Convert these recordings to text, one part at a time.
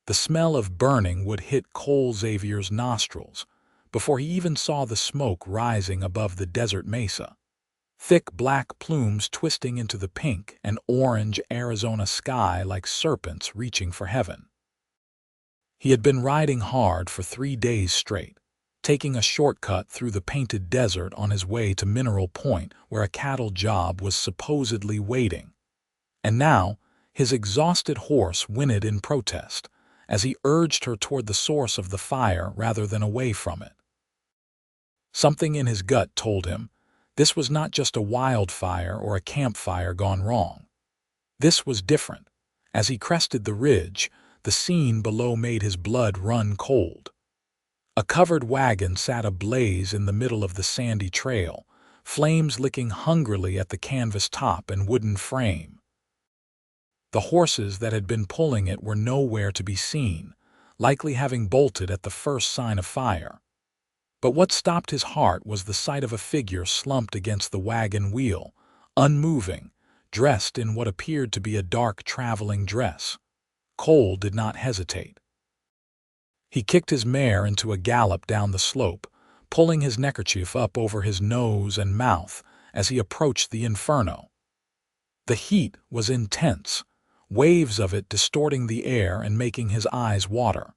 The smell of burning would hit Xavier's nostrils before he even saw the smoke rising above the desert mesa. Thick black plumes twisting into the pink and orange Arizona sky like serpents reaching for heaven. He had been riding hard for 3 days straight, taking a shortcut through the painted desert on his way to Mineral Point where a cattle job was supposedly waiting. And now, his exhausted horse whinnied in protest as he urged her toward the source of the fire rather than away from it. Something in his gut told him this was not just a wildfire or a campfire gone wrong. This was different. As he crested the ridge, the scene below made his blood run cold. A covered wagon sat ablaze in the middle of the sandy trail, flames licking hungrily at the canvas top and wooden frame. The horses that had been pulling it were nowhere to be seen, likely having bolted at the first sign of fire. But what stopped his heart was the sight of a figure slumped against the wagon wheel, unmoving, dressed in what appeared to be a dark traveling dress. Cole did not hesitate. He kicked his mare into a gallop down the slope, pulling his neckerchief up over his nose and mouth as he approached the inferno. The heat was intense, waves of it distorting the air and making his eyes water.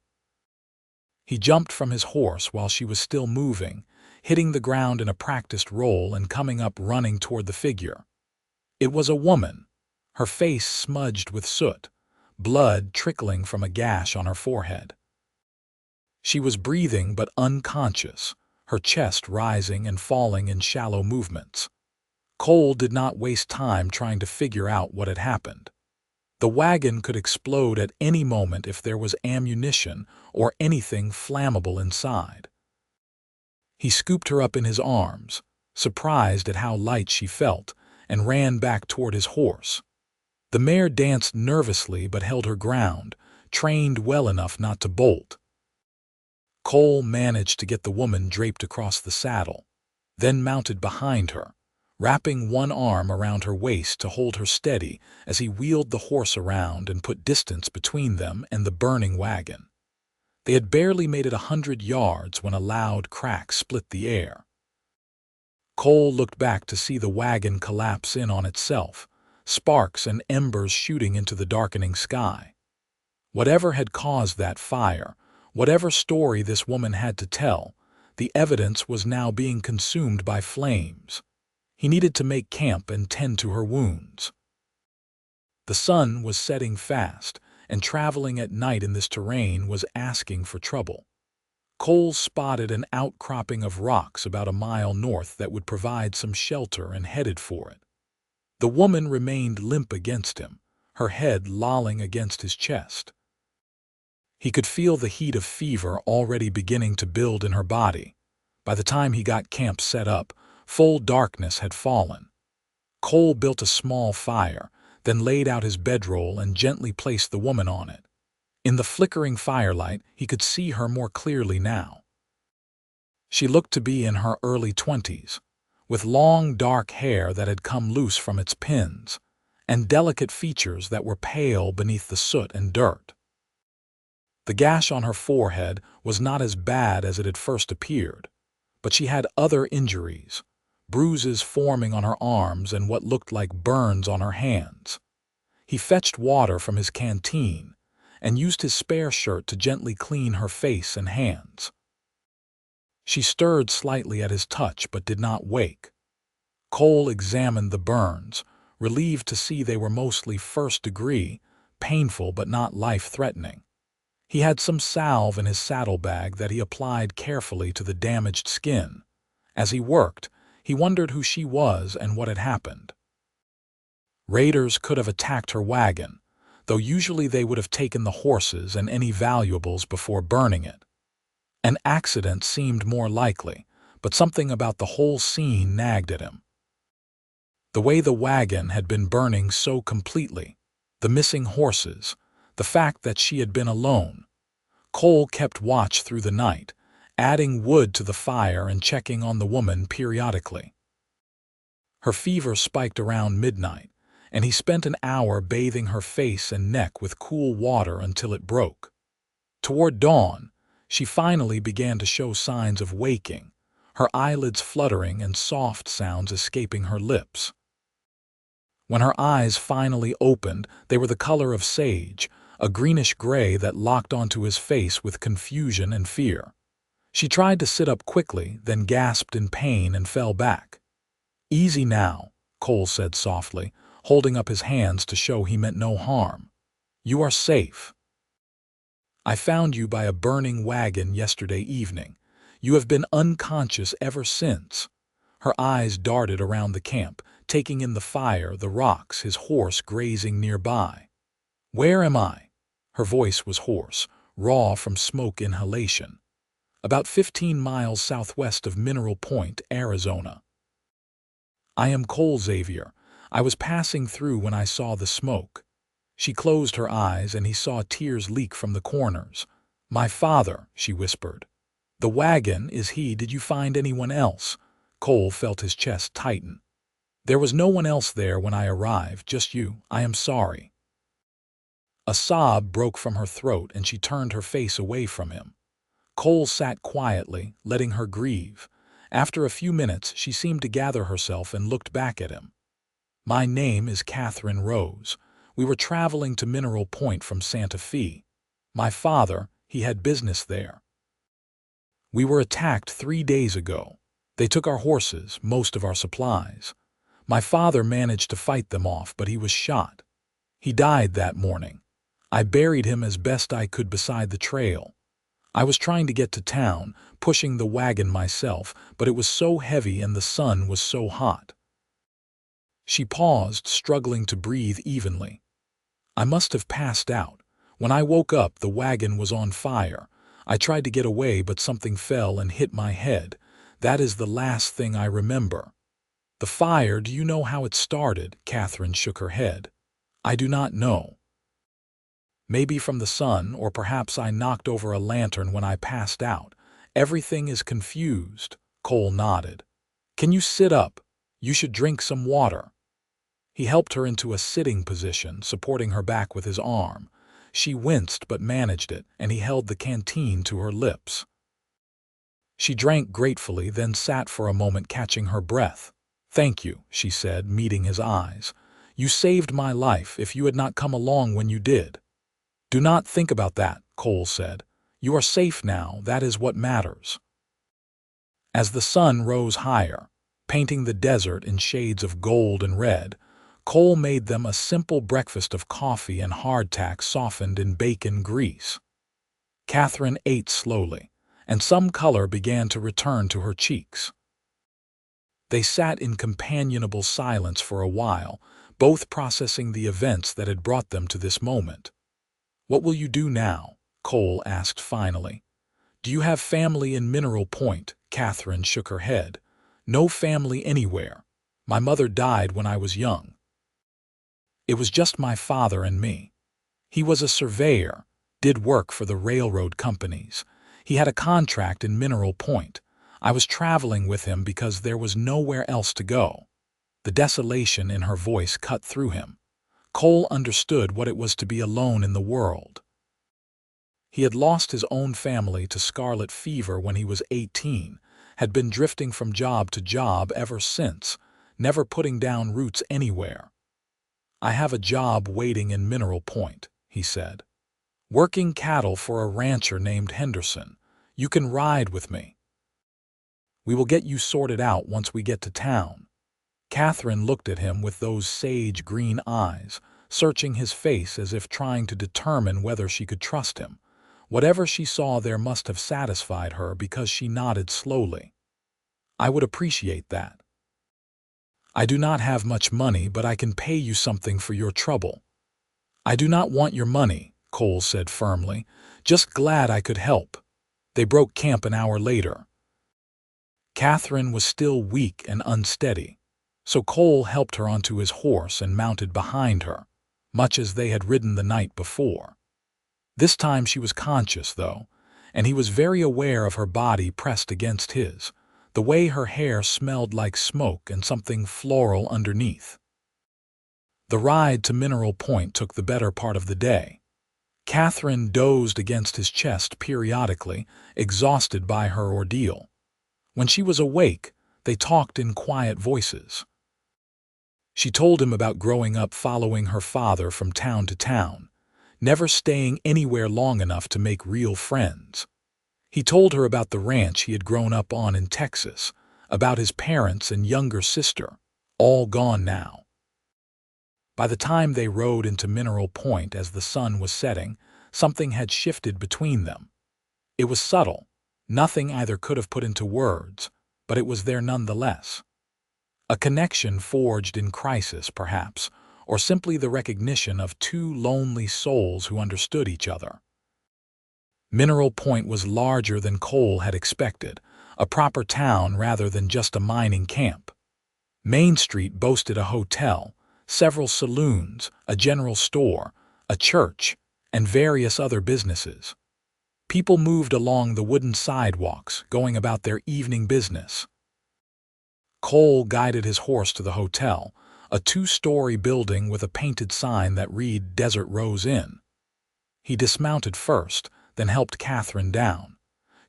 He jumped from his horse while she was still moving, hitting the ground in a practiced roll and coming up running toward the figure. It was a woman, her face smudged with soot, blood trickling from a gash on her forehead. She was breathing but unconscious, her chest rising and falling in shallow movements. Cole did not waste time trying to figure out what had happened. The wagon could explode at any moment if there was ammunition or anything flammable inside. He scooped her up in his arms, surprised at how light she felt, and ran back toward his horse. The mare danced nervously but held her ground, trained well enough not to bolt. Cole managed to get the woman draped across the saddle, then mounted behind her, wrapping one arm around her waist to hold her steady as he wheeled the horse around and put distance between them and the burning wagon. They had barely made it 100 yards when a loud crack split the air. Cole looked back to see the wagon collapse in on itself, sparks and embers shooting into the darkening sky. Whatever had caused that fire, whatever story this woman had to tell, the evidence was now being consumed by flames. He needed to make camp and tend to her wounds. The sun was setting fast, and traveling at night in this terrain was asking for trouble. Cole spotted an outcropping of rocks about a mile north that would provide some shelter and headed for it. The woman remained limp against him, her head lolling against his chest. He could feel the heat of fever already beginning to build in her body. By the time he got camp set up, full darkness had fallen. Cole built a small fire, then laid out his bedroll and gently placed the woman on it. In the flickering firelight, he could see her more clearly now. She looked to be in her early 20s, with long dark hair that had come loose from its pins, and delicate features that were pale beneath the soot and dirt. The gash on her forehead was not as bad as it had first appeared, but she had other injuries, bruises forming on her arms and what looked like burns on her hands. He fetched water from his canteen and used his spare shirt to gently clean her face and hands. She stirred slightly at his touch but did not wake. Cole examined the burns, relieved to see they were mostly first degree, painful but not life-threatening. He had some salve in his saddlebag that he applied carefully to the damaged skin. As he worked, he wondered who she was and what had happened. Raiders could have attacked her wagon, though usually they would have taken the horses and any valuables before burning it. An accident seemed more likely, but something about the whole scene nagged at him. The way the wagon had been burning so completely, the missing horses, the fact that she had been alone. Cole kept watch through the night, adding wood to the fire and checking on the woman periodically. Her fever spiked around midnight, and he spent an hour bathing her face and neck with cool water until it broke. Toward dawn, she finally began to show signs of waking, her eyelids fluttering and soft sounds escaping her lips. When her eyes finally opened, they were the color of sage, a greenish gray that locked onto his face with confusion and fear. She tried to sit up quickly, then gasped in pain and fell back. "Easy now," Cole said softly, holding up his hands to show he meant no harm. "You are safe. I found you by a burning wagon yesterday evening. You have been unconscious ever since." Her eyes darted around the camp, taking in the fire, the rocks, his horse grazing nearby. "Where am I?" Her voice was hoarse, raw from smoke inhalation. "About 15 miles southwest of Mineral Point, Arizona." "I am Cole, Xavier. I was passing through when I saw the smoke." She closed her eyes and he saw tears leak from the corners. "My father," she whispered. "The wagon, is he? Did you find anyone else?" Cole felt his chest tighten. "There was no one else there when I arrived, just you. I am sorry." A sob broke from her throat and she turned her face away from him. Cole sat quietly, letting her grieve. After a few minutes, she seemed to gather herself and looked back at him. "My name is Catherine Rose. We were traveling to Mineral Point from Santa Fe. My father, he had business there. We were attacked 3 days ago. They took our horses, most of our supplies. My father managed to fight them off, but he was shot. He died that morning. I buried him as best I could beside the trail. I was trying to get to town, pushing the wagon myself, but it was so heavy and the sun was so hot." She paused, struggling to breathe evenly. "I must have passed out. When I woke up, the wagon was on fire. I tried to get away, but something fell and hit my head. That is the last thing I remember." "The fire, do you know how it started?" Catherine shook her head. "I do not know. Maybe from the sun, or perhaps I knocked over a lantern when I passed out. Everything is confused." Cole nodded. "Can you sit up? You should drink some water." He helped her into a sitting position, supporting her back with his arm. She winced but managed it, and he held the canteen to her lips. She drank gratefully, then sat for a moment, catching her breath. "Thank you," she said, meeting his eyes. "You saved my life. If you had not come along when you did." "Do not think about that," Cole said. "You are safe now. That is what matters." As the sun rose higher, painting the desert in shades of gold and red, Cole made them a simple breakfast of coffee and hardtack softened in bacon grease. Catherine ate slowly, and some color began to return to her cheeks. They sat in companionable silence for a while, both processing the events that had brought them to this moment. "What will you do now?" Cole asked finally. "Do you have family in Mineral Point?" Catherine shook her head. "No family anywhere. My mother died when I was young. It was just my father and me. He was a surveyor, did work for the railroad companies. He had a contract in Mineral Point. I was traveling with him because there was nowhere else to go." The desolation in her voice cut through him. Cole understood what it was to be alone in the world. He had lost his own family to scarlet fever when he was 18, had been drifting from job to job ever since, never putting down roots anywhere. "I have a job waiting in Mineral Point," he said. "Working cattle for a rancher named Henderson. You can ride with me. We will get you sorted out once we get to town." Catherine looked at him with those sage green eyes, searching his face as if trying to determine whether she could trust him. Whatever she saw there must have satisfied her because she nodded slowly. "I would appreciate that. I do not have much money, but I can pay you something for your trouble." "I do not want your money," Cole said firmly. "Just glad I could help." They broke camp an hour later. Catherine was still weak and unsteady, so Cole helped her onto his horse and mounted behind her, much as they had ridden the night before. This time she was conscious, though, and he was very aware of her body pressed against his, the way her hair smelled like smoke and something floral underneath. The ride to Mineral Point took the better part of the day. Catherine dozed against his chest periodically, exhausted by her ordeal. When she was awake, they talked in quiet voices. She told him about growing up following her father from town to town, never staying anywhere long enough to make real friends. He told her about the ranch he had grown up on in Texas, about his parents and younger sister, all gone now. By the time they rode into Mineral Point as the sun was setting, something had shifted between them. It was subtle, nothing either could have put into words, but it was there nonetheless. A connection forged in crisis, perhaps, or simply the recognition of two lonely souls who understood each other. Mineral Point was larger than Cole had expected, a proper town rather than just a mining camp. Main Street boasted a hotel, several saloons, a general store, a church, and various other businesses. People moved along the wooden sidewalks, going about their evening business. Cole guided his horse to the hotel, a two-story building with a painted sign that read Desert Rose Inn. He dismounted first, then helped Catherine down.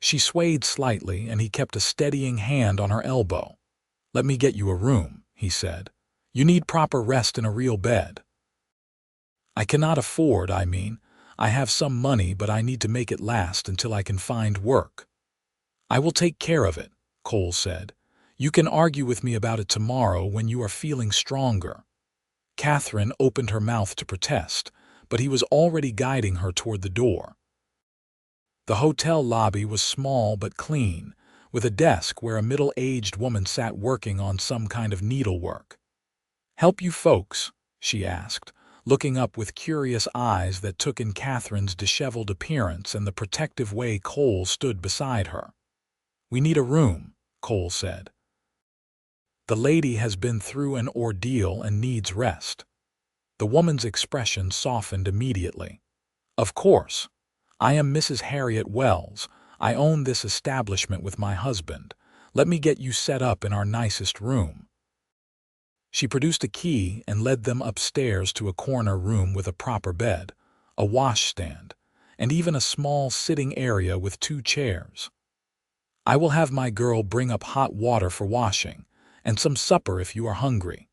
She swayed slightly, and he kept a steadying hand on her elbow. "Let me get you a room," he said. "You need proper rest in a real bed." "I cannot afford, I have some money, but I need to make it last until I can find work." "I will take care of it," Cole said. "You can argue with me about it tomorrow when you are feeling stronger." Catherine opened her mouth to protest, but he was already guiding her toward the door. The hotel lobby was small but clean, with a desk where a middle-aged woman sat working on some kind of needlework. "Help you folks?" she asked, looking up with curious eyes that took in Catherine's disheveled appearance and the protective way Cole stood beside her. "We need a room," Cole said. "The lady has been through an ordeal and needs rest." The woman's expression softened immediately. "Of course. I am Mrs. Harriet Wells. I own this establishment with my husband. Let me get you set up in our nicest room." She produced a key and led them upstairs to a corner room with a proper bed, a washstand, and even a small sitting area with 2 chairs. "I will have my girl bring up hot water for washing, and some supper if you are hungry."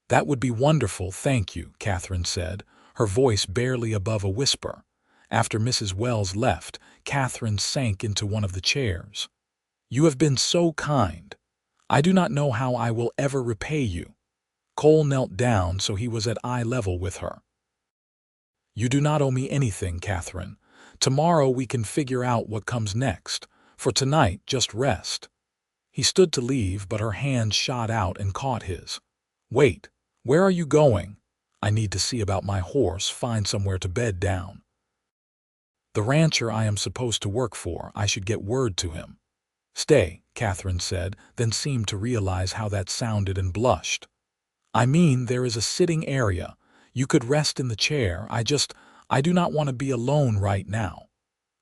"That would be wonderful, thank you," Catherine said, her voice barely above a whisper. After Mrs. Wells left, Catherine sank into one of the chairs. "You have been so kind. I do not know how I will ever repay you." Cole knelt down so he was at eye level with her. "You do not owe me anything, Catherine. Tomorrow we can figure out what comes next. For tonight, just rest." He stood to leave, but her hand shot out and caught his. "Wait, where are you going?" "I need to see about my horse, find somewhere to bed down." "The rancher I am supposed to work for, I should get word to him." "Stay," Catherine said, then seemed to realize how that sounded and blushed. There is a sitting area. You could rest in the chair. I do not want to be alone right now."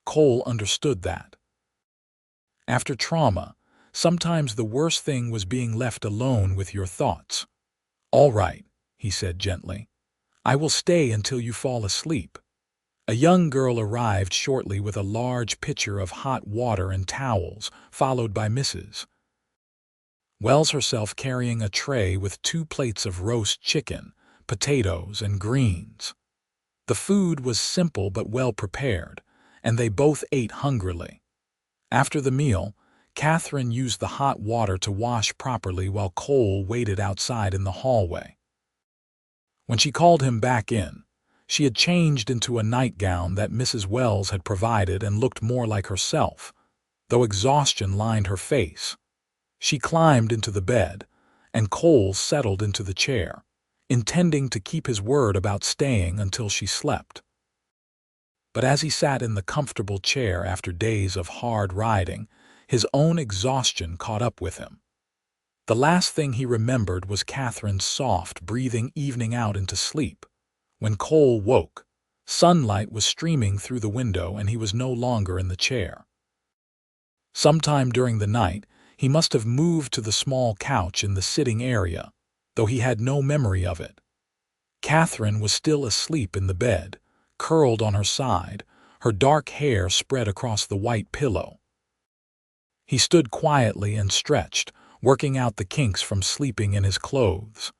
Cole understood that. After trauma, sometimes the worst thing was being left alone with your thoughts. "All right," he said gently. "I will stay until you fall asleep." A young girl arrived shortly with a large pitcher of hot water and towels, followed by Mrs. Wells herself carrying a tray with 2 plates of roast chicken, potatoes, and greens. The food was simple but well prepared, and they both ate hungrily. After the meal, Catherine used the hot water to wash properly while Cole waited outside in the hallway. When she called him back in, she had changed into a nightgown that Mrs. Wells had provided and looked more like herself, though exhaustion lined her face. She climbed into the bed, and Cole settled into the chair, intending to keep his word about staying until she slept. But as he sat in the comfortable chair after days of hard riding, his own exhaustion caught up with him. The last thing he remembered was Catherine's soft, breathing evening out into sleep. When Cole woke, sunlight was streaming through the window and he was no longer in the chair. Sometime during the night, he must have moved to the small couch in the sitting area, though he had no memory of it. Catherine was still asleep in the bed, curled on her side, her dark hair spread across the white pillow. He stood quietly and stretched, working out the kinks from sleeping in his clothes.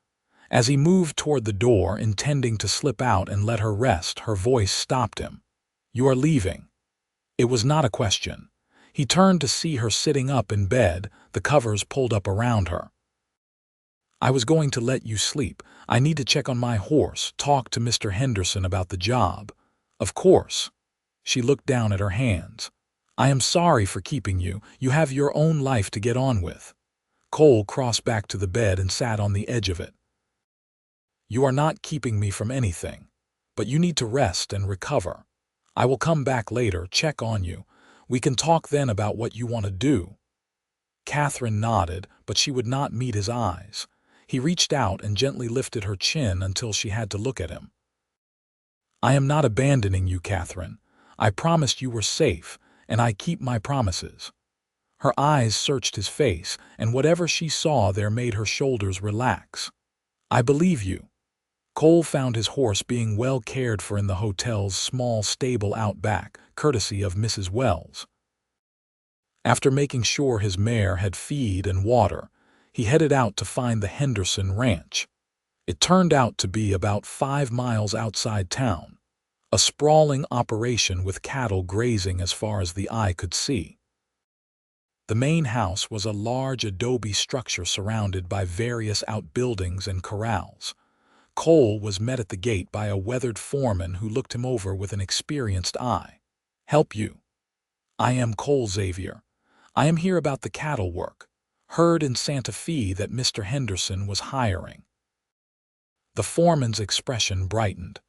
As he moved toward the door, intending to slip out and let her rest, her voice stopped him. "You are leaving." It was not a question. He turned to see her sitting up in bed, the covers pulled up around her. "I was going to let you sleep. I need to check on my horse, talk to Mr. Henderson about the job." "Of course." She looked down at her hands. "I am sorry for keeping you. You have your own life to get on with." Cole crossed back to the bed and sat on the edge of it. "You are not keeping me from anything, but you need to rest and recover. I will come back later, check on you. We can talk then about what you want to do." Catherine nodded, but she would not meet his eyes. He reached out and gently lifted her chin until she had to look at him. "I am not abandoning you, Catherine. I promised you were safe, and I keep my promises." Her eyes searched his face, and whatever she saw there made her shoulders relax. "I believe you." Cole found his horse being well cared for in the hotel's small stable out back, courtesy of Mrs. Wells. After making sure his mare had feed and water, he headed out to find the Henderson Ranch. It turned out to be about 5 miles outside town, a sprawling operation with cattle grazing as far as the eye could see. The main house was a large adobe structure surrounded by various outbuildings and corrals. Cole was met at the gate by a weathered foreman who looked him over with an experienced eye. "Help you?" "I am Cole Xavier. I am here about the cattle work. Heard in Santa Fe that Mr. Henderson was hiring." The foreman's expression brightened.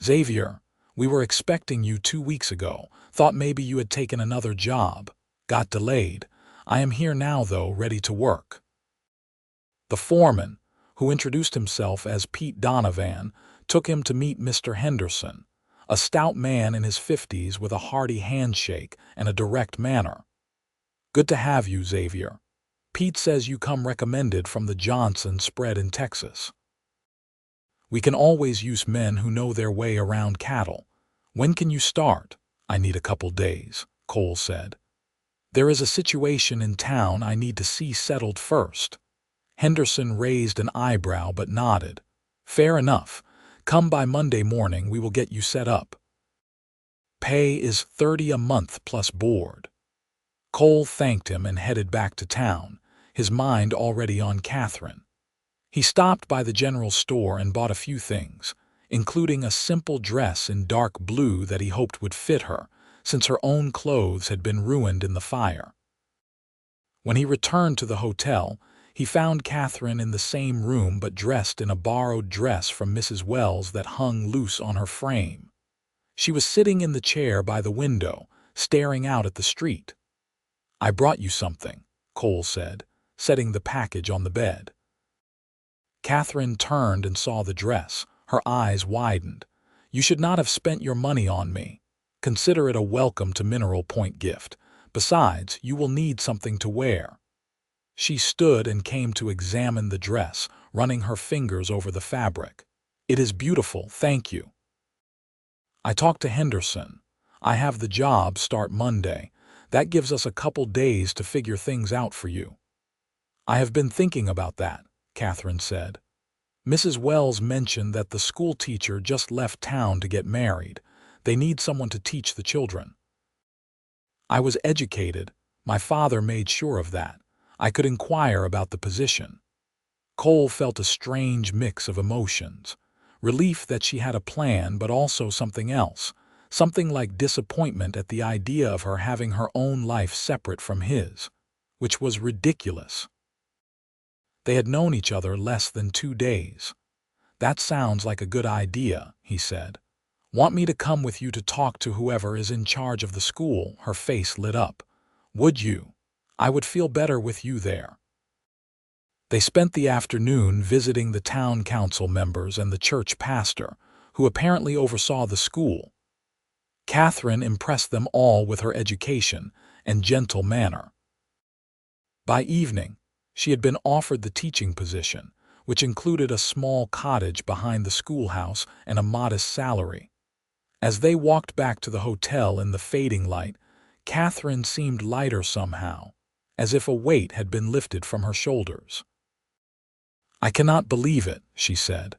"Xavier, we were expecting you 2 weeks ago. Thought maybe you had taken another job. Got delayed. I am here now, though, ready to work." The foreman, who introduced himself as Pete Donovan, took him to meet Mr. Henderson, a stout man in his 50s with a hearty handshake and a direct manner. "Good to have you, Xavier. Pete says you come recommended from the Johnson spread in Texas. We can always use men who know their way around cattle. When can you start?" "I need a couple days," Cole said. "There is a situation in town I need to see settled first." Henderson raised an eyebrow but nodded. "Fair enough. Come by Monday morning, we will get you set up. Pay is $30 a month plus board." Cole thanked him and headed back to town, his mind already on Catherine. He stopped by the general store and bought a few things, including a simple dress in dark blue that he hoped would fit her, since her own clothes had been ruined in the fire. When he returned to the hotel, he found Catherine in the same room but dressed in a borrowed dress from Mrs. Wells that hung loose on her frame. She was sitting in the chair by the window, staring out at the street. "I brought you something," Cole said, setting the package on the bed. Catherine turned and saw the dress. Her eyes widened. "You should not have spent your money on me. Consider it a welcome to Mineral Point gift. Besides, you will need something to wear." She stood and came to examine the dress, running her fingers over the fabric. "It is beautiful, thank you." "I talked to Henderson. I have the job start Monday. That gives us a couple days to figure things out for you." "I have been thinking about that," Catherine said. "Mrs. Wells mentioned that the school teacher just left town to get married. They need someone to teach the children. I was educated. My father made sure of that. I could inquire about the position." Cole felt a strange mix of emotions. Relief that she had a plan, but also something else. Something like disappointment at the idea of her having her own life separate from his, which was ridiculous. They had known each other less than 2 days. "That sounds like a good idea," he said. "Want me to come with you to talk to whoever is in charge of the school?" Her face lit up. "Would you? I would feel better with you there." They spent the afternoon visiting the town council members and the church pastor, who apparently oversaw the school. Catherine impressed them all with her education and gentle manner. By evening, she had been offered the teaching position, which included a small cottage behind the schoolhouse and a modest salary. As they walked back to the hotel in the fading light, Catherine seemed lighter somehow, as if a weight had been lifted from her shoulders. "I cannot believe it," she said.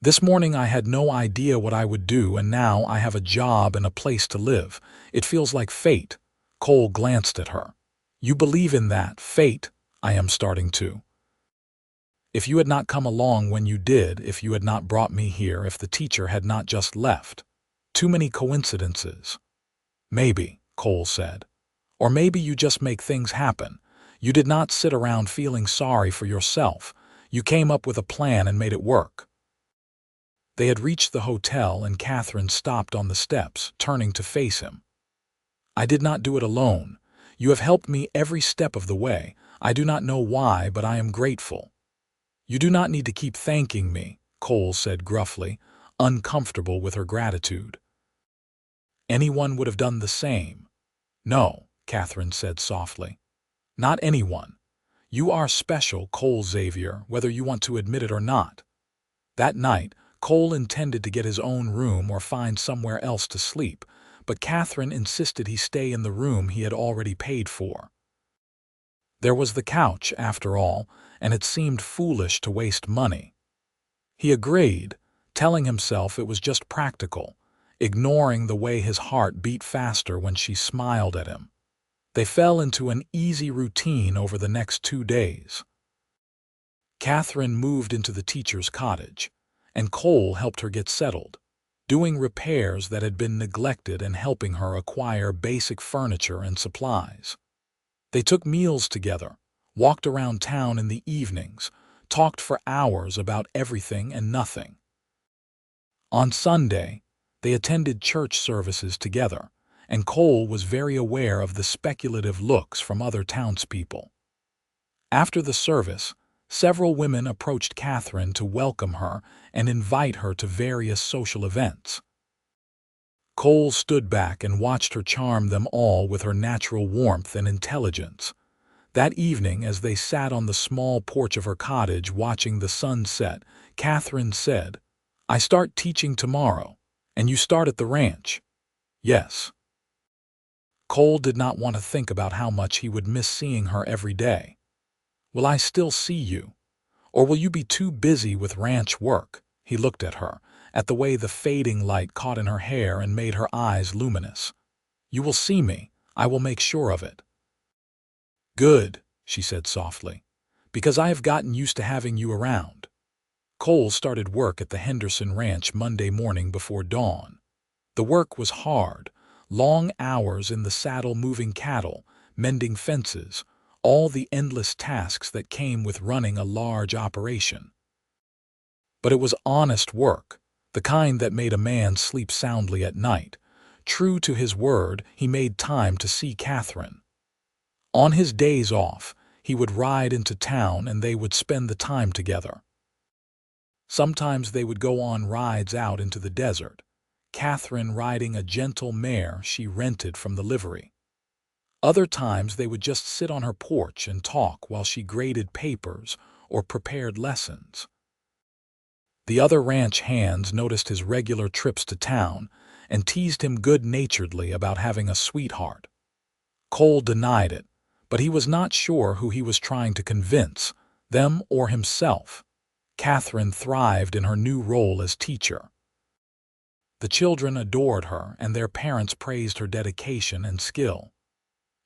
"This morning I had no idea what I would do, and now I have a job and a place to live. It feels like fate." Cole glanced at her. "You believe in that, fate?" "I am starting to. If you had not come along when you did, if you had not brought me here, if the teacher had not just left. Too many coincidences." "Maybe," Cole said. "Or maybe you just make things happen. You did not sit around feeling sorry for yourself. You came up with a plan and made it work." They had reached the hotel and Catherine stopped on the steps, turning to face him. "I did not do it alone. You have helped me every step of the way. I do not know why, but I am grateful." "You do not need to keep thanking me," Cole said gruffly, uncomfortable with her gratitude. "Anyone would have done the same." "No," Catherine said softly. "Not anyone. You are special, Xavier, whether you want to admit it or not." That night, Cole intended to get his own room or find somewhere else to sleep, but Catherine insisted he stay in the room he had already paid for. There was the couch, after all, and it seemed foolish to waste money. He agreed, telling himself it was just practical, ignoring the way his heart beat faster when she smiled at him. They fell into an easy routine over the next 2 days. Catherine moved into the teacher's cottage, and Cole helped her get settled, doing repairs that had been neglected and helping her acquire basic furniture and supplies. They took meals together, walked around town in the evenings, talked for hours about everything and nothing. On Sunday, they attended church services together, and Cole was very aware of the speculative looks from other townspeople. After the service, several women approached Catherine to welcome her and invite her to various social events. Cole stood back and watched her charm them all with her natural warmth and intelligence. That evening, as they sat on the small porch of her cottage watching the sun set, Catherine said, "I start teaching tomorrow, and you start at the ranch." "Yes." Cole did not want to think about how much he would miss seeing her every day. "Will I still see you? Or will you be too busy with ranch work?" He looked at her, at the way the fading light caught in her hair and made her eyes luminous. "You will see me. I will make sure of it." "Good," she said softly, "because I have gotten used to having you around." Cole started work at the Henderson Ranch Monday morning before dawn. The work was hard, long hours in the saddle moving cattle, mending fences, all the endless tasks that came with running a large operation. But it was honest work, the kind that made a man sleep soundly at night. True to his word, he made time to see Catherine. On his days off, he would ride into town and they would spend the time together. Sometimes they would go on rides out into the desert, Catherine riding a gentle mare she rented from the livery. Other times they would just sit on her porch and talk while she graded papers or prepared lessons. The other ranch hands noticed his regular trips to town and teased him good-naturedly about having a sweetheart. Cole denied it, but he was not sure who he was trying to convince, them or himself. Catherine thrived in her new role as teacher. The children adored her and their parents praised her dedication and skill.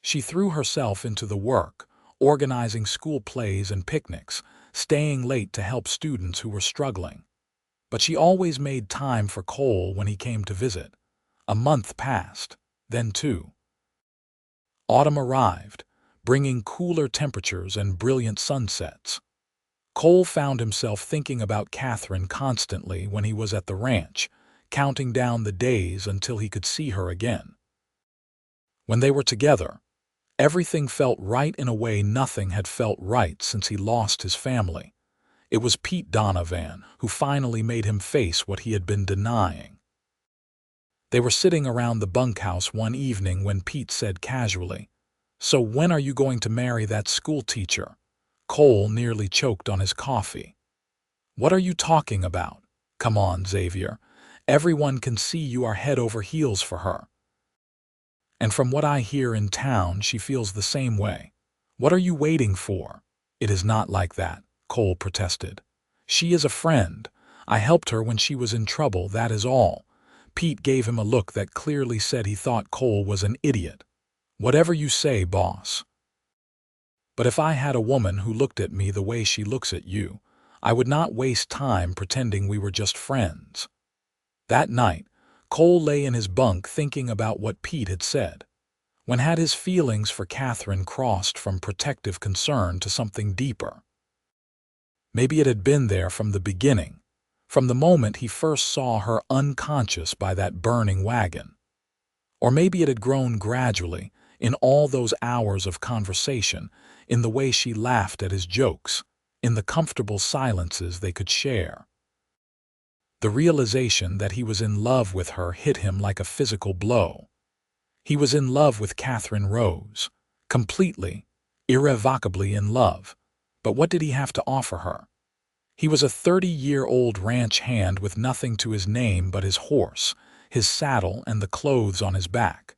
She threw herself into the work, organizing school plays and picnics, staying late to help students who were struggling. But she always made time for Cole when he came to visit. A month passed, then 2. Autumn arrived, bringing cooler temperatures and brilliant sunsets. Cole found himself thinking about Catherine constantly when he was at the ranch, counting down the days until he could see her again. When they were together, everything felt right in a way nothing had felt right since he lost his family. It was Pete Donovan who finally made him face what he had been denying. They were sitting around the bunkhouse one evening when Pete said casually, "So when are you going to marry that school teacher?" Cole nearly choked on his coffee. "What are you talking about? Come on, Xavier. Everyone can see you are head over heels for her. And from what I hear in town, she feels the same way. What are you waiting for? It is not like that, Cole protested. She is a friend. I helped her when she was in trouble, that is all. Pete gave him a look that clearly said he thought Cole was an idiot. Whatever you say, boss. But if I had a woman who looked at me the way she looks at you, I would not waste time pretending we were just friends. That night, Cole lay in his bunk thinking about what Pete had said. When had his feelings for Catherine crossed from protective concern to something deeper? Maybe it had been there from the beginning, from the moment he first saw her unconscious by that burning wagon. Or maybe it had grown gradually, in all those hours of conversation, in the way she laughed at his jokes, in the comfortable silences they could share. The realization that he was in love with her hit him like a physical blow. He was in love with Catherine Rose, completely, irrevocably in love. But what did he have to offer her? He was a 30-year-old ranch hand with nothing to his name but his horse, his saddle, and the clothes on his back.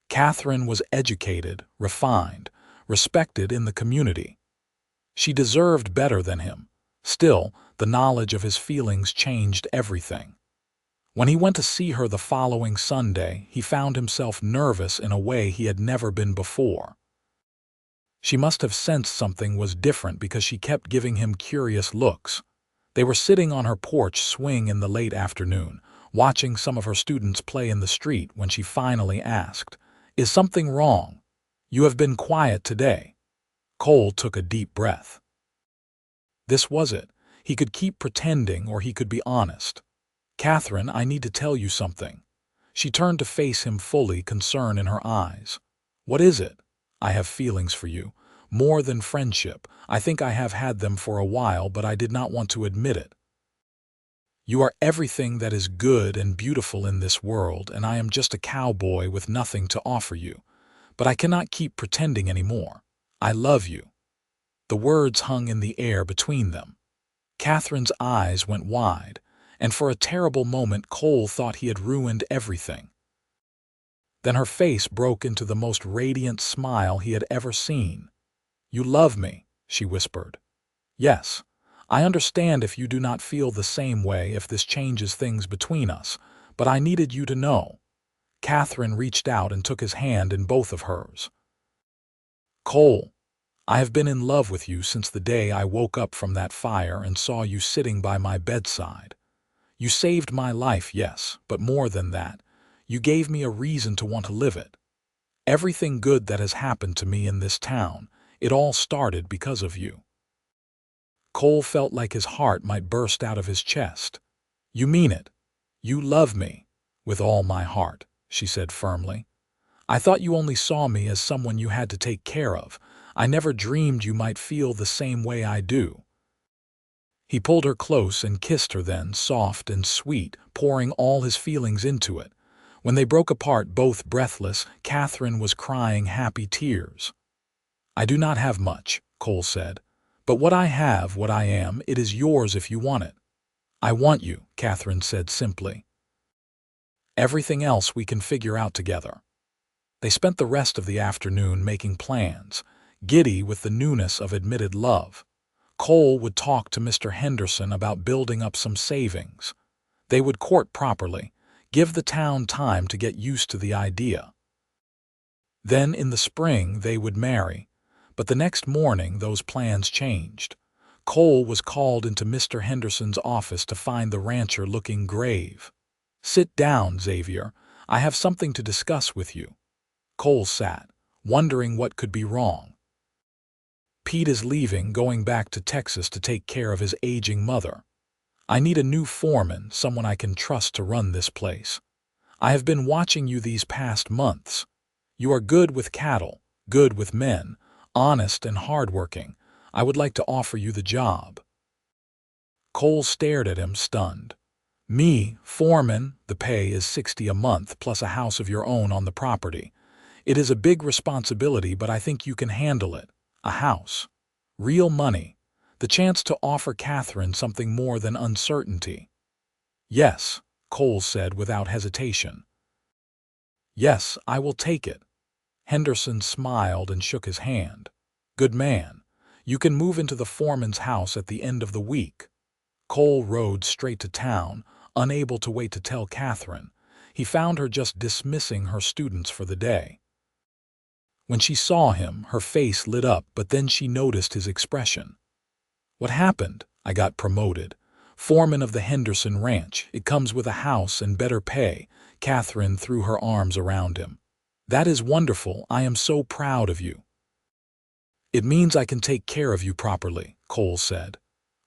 Catherine was educated, refined, respected in the community. She deserved better than him. Still, the knowledge of his feelings changed everything. When he went to see her the following Sunday, he found himself nervous in a way he had never been before. She must have sensed something was different because she kept giving him curious looks. They were sitting on her porch swing in the late afternoon, watching some of her students play in the street when she finally asked, "Is something wrong? You have been quiet today." Cole took a deep breath. This was it. He could keep pretending or he could be honest. "Catherine, I need to tell you something." She turned to face him fully, concern in her eyes. "What is it?" "I have feelings for you. More than friendship. I think I have had them for a while, but I did not want to admit it. You are everything that is good and beautiful in this world, and I am just a cowboy with nothing to offer you. But I cannot keep pretending anymore. I love you." The words hung in the air between them. Catherine's eyes went wide, and for a terrible moment Cole thought he had ruined everything. Then her face broke into the most radiant smile he had ever seen. "You love me," she whispered. "Yes. I understand if you do not feel the same way, if this changes things between us, but I needed you to know." Catherine reached out and took his hand in both of hers. "Cole, I have been in love with you since the day I woke up from that fire and saw you sitting by my bedside. You saved my life, yes, but more than that, you gave me a reason to want to live it. Everything good that has happened to me in this town, it all started because of you." Cole felt like his heart might burst out of his chest. "You mean it? You love me?" "With all my heart," she said firmly. "I thought you only saw me as someone you had to take care of. I never dreamed you might feel the same way I do." He pulled her close and kissed her then, soft and sweet, pouring all his feelings into it. When they broke apart, both breathless, Catherine was crying happy tears. "I do not have much," Cole said. "But what I have, what I am, it is yours if you want it." "I want you," Catherine said simply. "Everything else we can figure out together." They spent the rest of the afternoon making plans, giddy with the newness of admitted love. Cole would talk to Mr. Henderson about building up some savings. They would court properly, give the town time to get used to the idea. Then in the spring they would marry. But the next morning those plans changed. Cole was called into Mr. Henderson's office to find the rancher looking grave. "Sit down, Xavier. I have something to discuss with you." Cole sat, wondering what could be wrong. "Pete is leaving, going back to Texas to take care of his aging mother. I need a new foreman, someone I can trust to run this place. I have been watching you these past months. You are good with cattle, good with men, honest and hardworking. I would like to offer you the job." Cole stared at him, stunned. "Me, foreman? The pay is $60 a month plus a house of your own on the property. It is a big responsibility, but I think you can handle it. A house. Real money. The chance to offer Catherine something more than uncertainty." Yes, Cole said without hesitation. Yes, I will take it. Henderson smiled and shook his hand. Good man. You can move into the foreman's house at the end of the week. Cole rode straight to town, unable to wait to tell Catherine. He found her just dismissing her students for the day. When she saw him, her face lit up, but then she noticed his expression. What happened? I got promoted. Foreman of the Henderson ranch. It comes with a house and better pay. Catherine threw her arms around him. That is wonderful. I am so proud of you. It means I can take care of you properly, Cole said.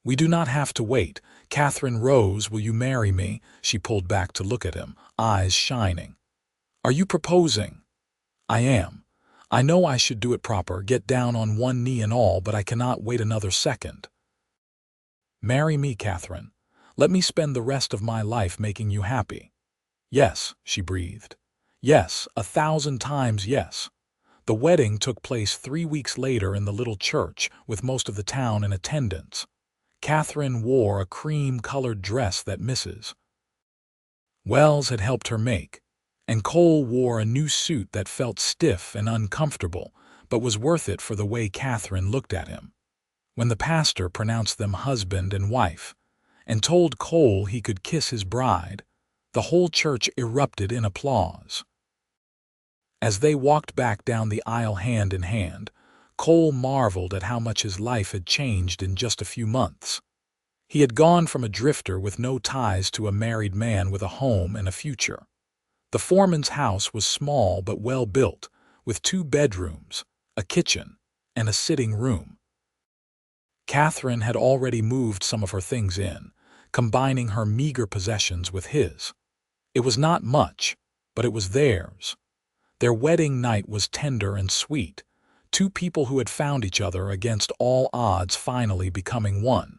We do not have to wait. Catherine rose. Will you marry me? She pulled back to look at him, eyes shining. Are you proposing? I am. I know I should do it proper, get down on one knee and all, but I cannot wait another second. Marry me, Catherine. Let me spend the rest of my life making you happy. Yes, she breathed. Yes, 1,000 times yes. The wedding took place 3 weeks later in the little church, with most of the town in attendance. Catherine wore a cream-colored dress that Mrs. Wells had helped her make, and Cole wore a new suit that felt stiff and uncomfortable, but was worth it for the way Catherine looked at him. When the pastor pronounced them husband and wife, and told Cole he could kiss his bride, the whole church erupted in applause. As they walked back down the aisle hand in hand, Cole marveled at how much his life had changed in just a few months. He had gone from a drifter with no ties to a married man with a home and a future. The foreman's house was small but well built, with 2 bedrooms, a kitchen, and a sitting room. Catherine had already moved some of her things in, combining her meager possessions with his. It was not much, but it was theirs. Their wedding night was tender and sweet, 2 people who had found each other against all odds finally becoming one.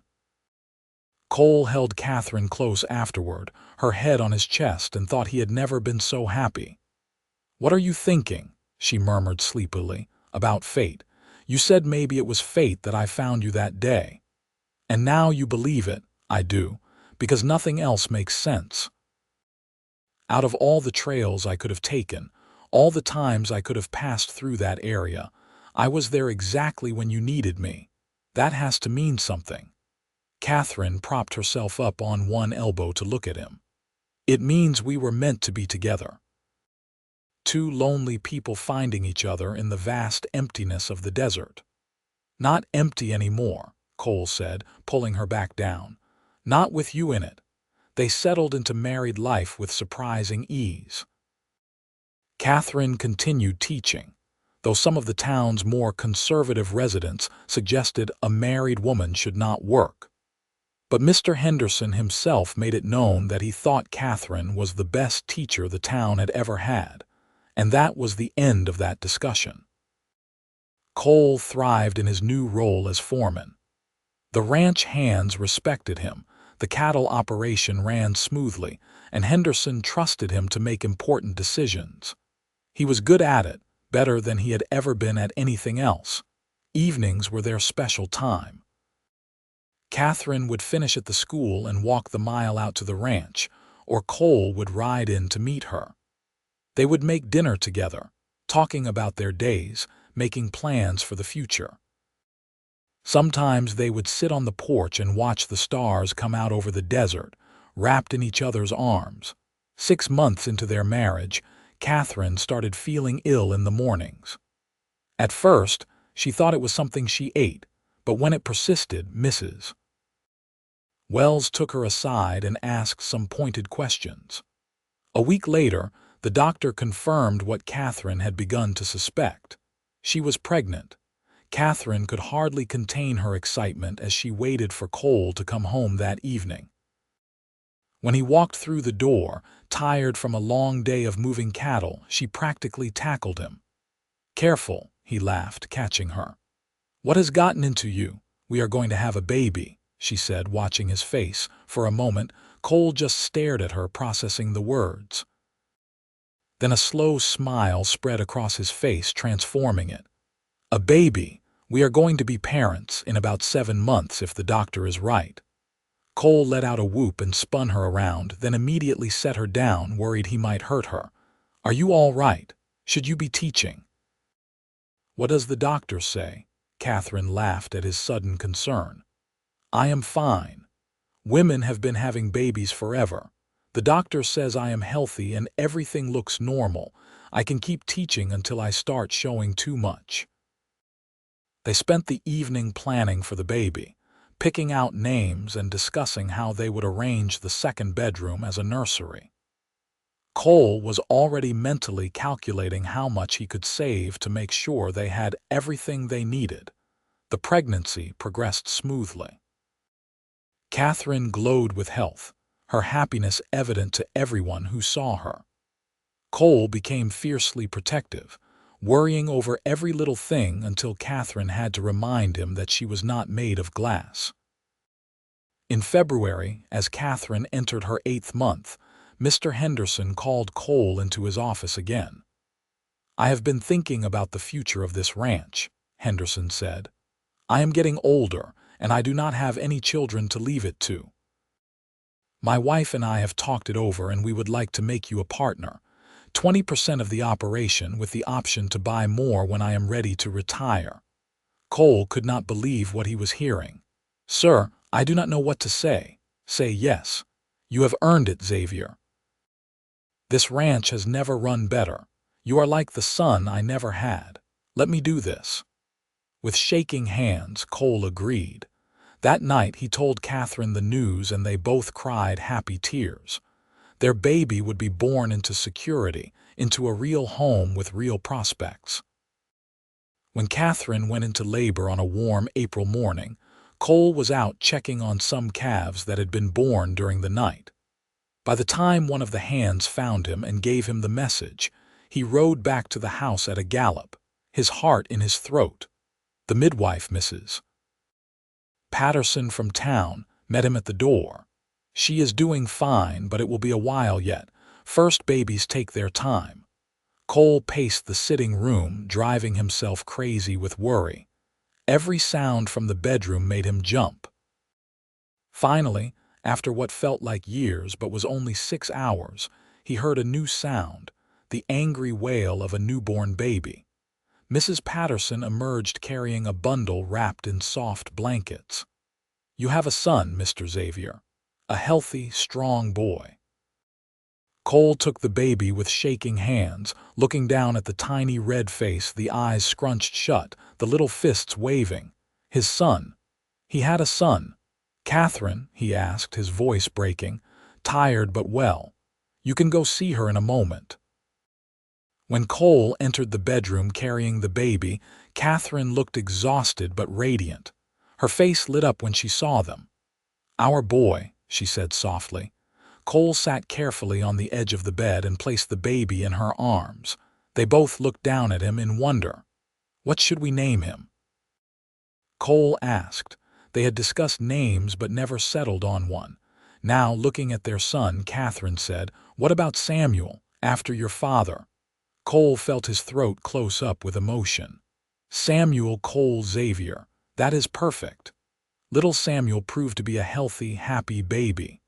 Cole held Catherine close afterward, her head on his chest, and thought he had never been so happy. What are you thinking? She murmured sleepily. About fate. You said maybe it was fate that I found you that day. And now you believe it. I do, because nothing else makes sense. Out of all the trails I could have taken, all the times I could have passed through that area, I was there exactly when you needed me. That has to mean something. Catherine propped herself up on one elbow to look at him. It means we were meant to be together. 2 lonely people finding each other in the vast emptiness of the desert. Not empty anymore, Cole said, pulling her back down. Not with you in it. They settled into married life with surprising ease. Catherine continued teaching, though some of the town's more conservative residents suggested a married woman should not work. But Mr. Henderson himself made it known that he thought Catherine was the best teacher the town had ever had, and that was the end of that discussion. Cole thrived in his new role as foreman. The ranch hands respected him, the cattle operation ran smoothly, and Henderson trusted him to make important decisions. He was good at it, better than he had ever been at anything else. Evenings were their special time. Catherine would finish at the school and walk the mile out to the ranch, or Cole would ride in to meet her. They would make dinner together, talking about their days, making plans for the future. Sometimes they would sit on the porch and watch the stars come out over the desert, wrapped in each other's arms. 6 months into their marriage, Catherine started feeling ill in the mornings. At first, she thought it was something she ate, but when it persisted, Mrs. Wells took her aside and asked some pointed questions. A week later, the doctor confirmed what Catherine had begun to suspect. She was pregnant. Catherine could hardly contain her excitement as she waited for Cole to come home that evening. When he walked through the door, tired from a long day of moving cattle, she practically tackled him. Careful, he laughed, catching her. What has gotten into you? We are going to have a baby, she said, watching his face. For a moment, Cole just stared at her, processing the words. Then a slow smile spread across his face, transforming it. A baby. We are going to be parents in about 7 months if the doctor is right. Cole let out a whoop and spun her around, then immediately set her down, worried he might hurt her. "Are you all right? Should you be teaching?" "What does the doctor say?" Catherine laughed at his sudden concern. "I am fine. Women have been having babies forever. The doctor says I am healthy and everything looks normal. I can keep teaching until I start showing too much." They spent the evening planning for the baby, picking out names and discussing how they would arrange the second bedroom as a nursery. Cole was already mentally calculating how much he could save to make sure they had everything they needed. The pregnancy progressed smoothly. Catherine glowed with health, her happiness evident to everyone who saw her. Cole became fiercely protective, worrying over every little thing until Catherine had to remind him that she was not made of glass. In February, as Catherine entered her 8th month, Mr. Henderson called Cole into his office again. "I have been thinking about the future of this ranch," Henderson said. "I am getting older, and I do not have any children to leave it to. My wife and I have talked it over, and we would like to make you a partner, 20% of the operation with the option to buy more when I am ready to retire." Cole could not believe what he was hearing. "Sir, I do not know what to say. Say yes. You have earned it, Xavier. This ranch has never run better. You are like the son I never had. Let me do this." With shaking hands, Cole agreed. That night he told Catherine the news, and they both cried happy tears. Their baby would be born into security, into a real home with real prospects. When Catherine went into labor on a warm April morning, Cole was out checking on some calves that had been born during the night. By the time one of the hands found him and gave him the message, he rode back to the house at a gallop, his heart in his throat. The midwife, Mrs. Patterson from town, met him at the door. "She is doing fine, but it will be a while yet. First babies take their time." Cole paced the sitting room, driving himself crazy with worry. Every sound from the bedroom made him jump. Finally, after what felt like years but was only 6 hours, he heard a new sound, the angry wail of a newborn baby. Mrs. Patterson emerged carrying a bundle wrapped in soft blankets. "You have a son, Mr. Xavier. A healthy, strong boy." Cole took the baby with shaking hands, looking down at the tiny red face, the eyes scrunched shut, the little fists waving. His son. He had a son. "Catherine," he asked, his voice breaking, "tired but well. You can go see her in a moment." When Cole entered the bedroom carrying the baby, Catherine looked exhausted but radiant. Her face lit up when she saw them. "Our boy," she said softly. Cole sat carefully on the edge of the bed and placed the baby in her arms. They both looked down at him in wonder. "What should we name him?" Cole asked. They had discussed names but never settled on one. Now, looking at their son, Catherine said, "What about Samuel, after your father?" Cole felt his throat close up with emotion. "Samuel Cole Xavier. That is perfect." Little Samuel proved to be a healthy, happy baby.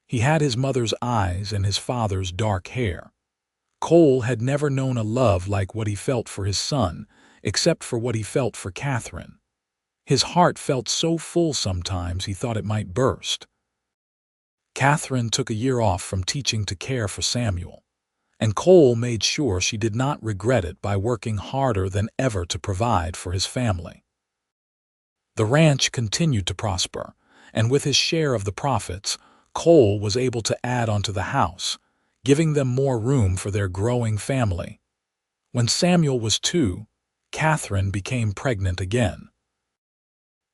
He had his mother's eyes and his father's dark hair. Cole had never known a love like what he felt for his son, except for what he felt for Catherine. His heart felt so full sometimes he thought it might burst. Catherine took a year off from teaching to care for Samuel, and Cole made sure she did not regret it by working harder than ever to provide for his family. The ranch continued to prosper, and with his share of the profits, Cole was able to add onto the house, giving them more room for their growing family. When Samuel was 2, Catherine became pregnant again.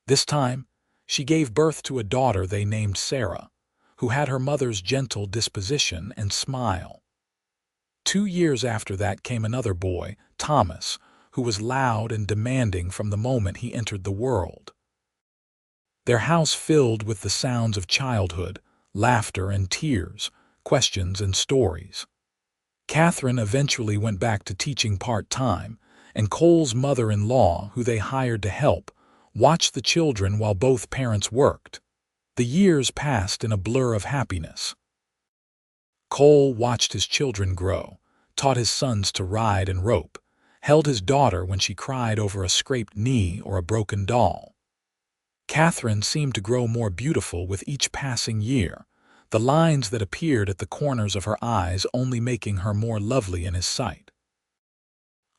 This time, she gave birth to a daughter they named Sarah, who had her mother's gentle disposition and smile. 2 years after that came another boy, Thomas, who was loud and demanding from the moment he entered the world. Their house filled with the sounds of childhood, laughter and tears, questions and stories. Catherine eventually went back to teaching part-time, and Cole's mother-in-law, who they hired to help, watched the children while both parents worked. The years passed in a blur of happiness. Cole watched his children grow, taught his sons to ride and rope, held his daughter when she cried over a scraped knee or a broken doll. Catherine seemed to grow more beautiful with each passing year, the lines that appeared at the corners of her eyes only making her more lovely in his sight.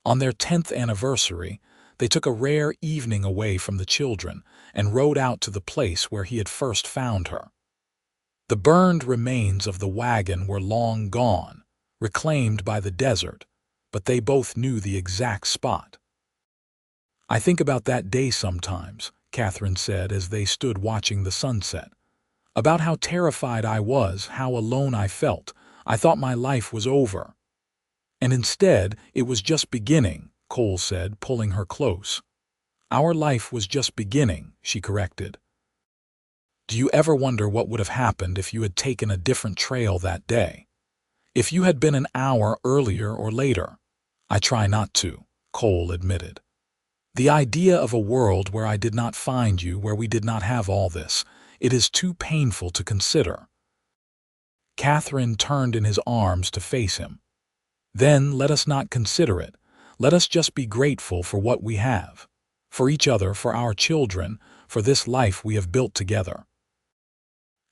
On their 10th anniversary, they took a rare evening away from the children and rode out to the place where he had first found her. The burned remains of the wagon were long gone, reclaimed by the desert, but they both knew the exact spot. "I think about that day sometimes," Catherine said as they stood watching the sunset. "About how terrified I was, how alone I felt. I thought my life was over." "And instead, it was just beginning," Cole said, pulling her close. "Our life was just beginning," she corrected. "Do you ever wonder what would have happened if you had taken a different trail that day? If you had been an hour earlier or later?" "I try not to," Cole admitted. "The idea of a world where I did not find you, where we did not have all this, it is too painful to consider." Catherine turned in his arms to face him. "Then let us not consider it. Let us just be grateful for what we have. For each other, for our children, for this life we have built together."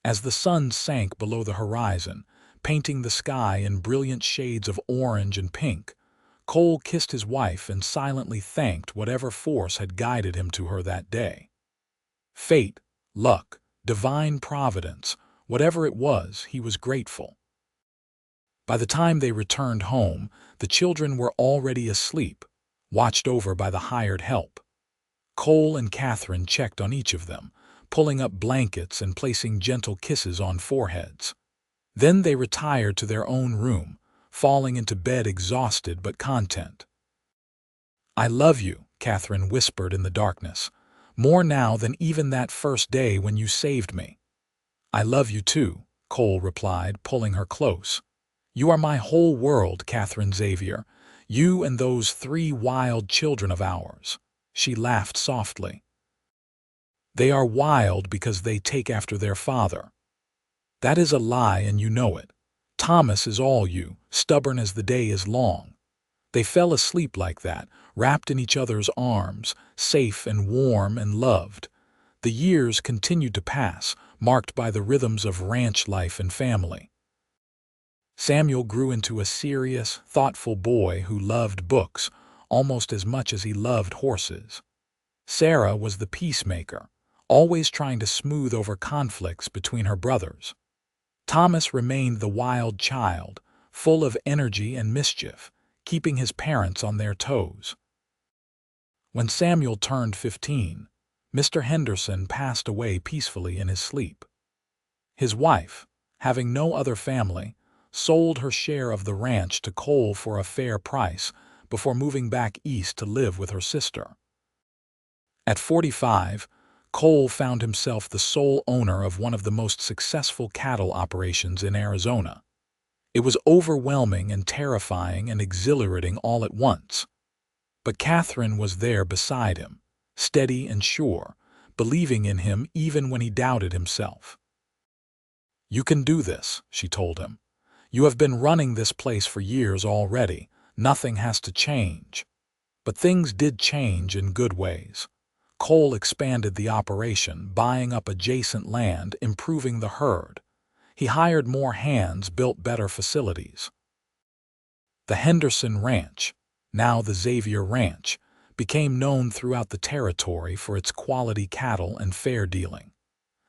As the sun sank below the horizon, painting the sky in brilliant shades of orange and pink, Cole kissed his wife and silently thanked whatever force had guided him to her that day. Fate, luck, divine providence, whatever it was, he was grateful. By the time they returned home, the children were already asleep, watched over by the hired help. Cole and Catherine checked on each of them, pulling up blankets and placing gentle kisses on foreheads. Then they retired to their own room, falling into bed exhausted but content. "I love you," Catherine whispered in the darkness, "more now than even that first day when you saved me." "I love you too," Cole replied, pulling her close. "You are my whole world, Catherine Xavier, you and those 3 wild children of ours." She laughed softly. "They are wild because they take after their father." "That is a lie, and you know it. Thomas is all you, stubborn as the day is long." They fell asleep like that, wrapped in each other's arms, safe and warm and loved. The years continued to pass, marked by the rhythms of ranch life and family. Samuel grew into a serious, thoughtful boy who loved books almost as much as he loved horses. Sarah was the peacemaker, always trying to smooth over conflicts between her brothers. Thomas remained the wild child, full of energy and mischief, keeping his parents on their toes. When Samuel turned 15, Mr. Henderson passed away peacefully in his sleep. His wife, having no other family, sold her share of the ranch to Cole for a fair price before moving back east to live with her sister. At 45, Cole found himself the sole owner of one of the most successful cattle operations in Arizona. It was overwhelming and terrifying and exhilarating all at once. But Catherine was there beside him, steady and sure, believing in him even when he doubted himself. "You can do this," she told him. "You have been running this place for years already. Nothing has to change." But things did change in good ways. Cole expanded the operation, buying up adjacent land, improving the herd. He hired more hands, built better facilities. The Henderson Ranch, now the Xavier Ranch, became known throughout the territory for its quality cattle and fair dealing.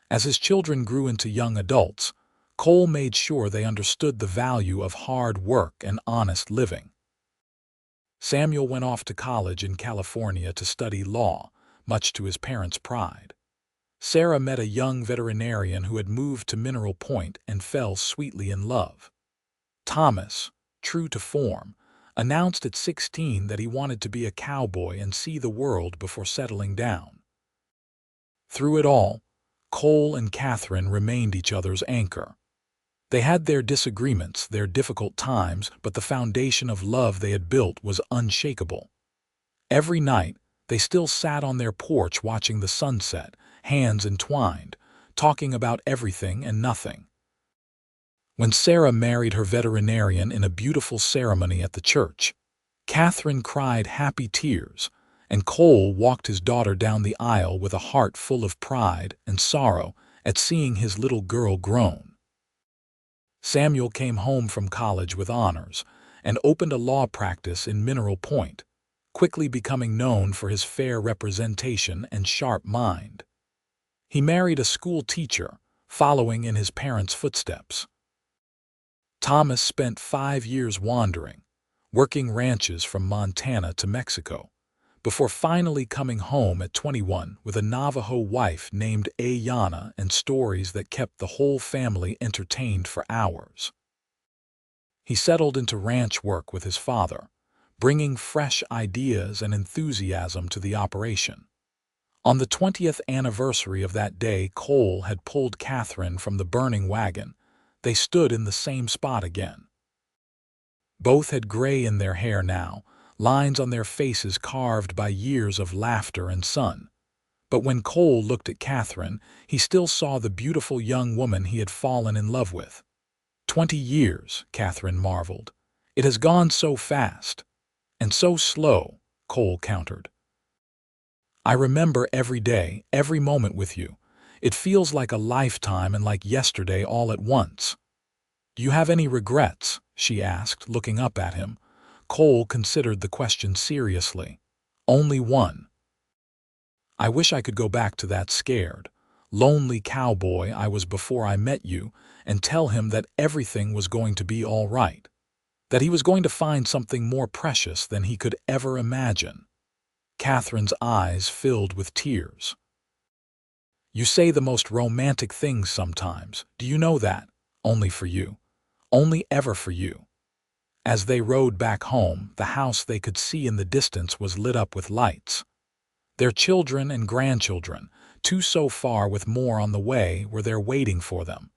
As his children grew into young adults, Cole made sure they understood the value of hard work and honest living. Samuel went off to college in California to study law, much to his parents' pride. Sarah met a young veterinarian who had moved to Mineral Point and fell sweetly in love. Thomas, true to form, announced at 16 that he wanted to be a cowboy and see the world before settling down. Through it all, Cole and Catherine remained each other's anchor. They had their disagreements, their difficult times, but the foundation of love they had built was unshakable. Every night, they still sat on their porch watching the sunset, hands entwined, talking about everything and nothing. When Sarah married her veterinarian in a beautiful ceremony at the church, Catherine cried happy tears, and Cole walked his daughter down the aisle with a heart full of pride and sorrow at seeing his little girl grown. Samuel came home from college with honors and opened a law practice in Mineral Point, quickly becoming known for his fair representation and sharp mind. He married a school teacher, following in his parents' footsteps. Thomas spent 5 years wandering, working ranches from Montana to Mexico, before finally coming home at 21 with a Navajo wife named Ayana and stories that kept the whole family entertained for hours. He settled into ranch work with his father, bringing fresh ideas and enthusiasm to the operation. On the 20th anniversary of that day, Cole had pulled Catherine from the burning wagon. They stood in the same spot again. Both had gray in their hair now, lines on their faces carved by years of laughter and sun. But when Cole looked at Catherine, he still saw the beautiful young woman he had fallen in love with. 20 years, Catherine marveled. It has gone so fast. And so slow, Cole countered. I remember every day, every moment with you. It feels like a lifetime and like yesterday all at once. Do you have any regrets? She asked, looking up at him. Cole considered the question seriously. Only one. I wish I could go back to that scared, lonely cowboy I was before I met you and tell him that everything was going to be all right, that he was going to find something more precious than he could ever imagine. Catherine's eyes filled with tears. You say the most romantic things sometimes. Do you know that? Only for you. Only ever for you. As they rode back home, the house they could see in the distance was lit up with lights. Their children and grandchildren, two so far with more on the way, were there waiting for them.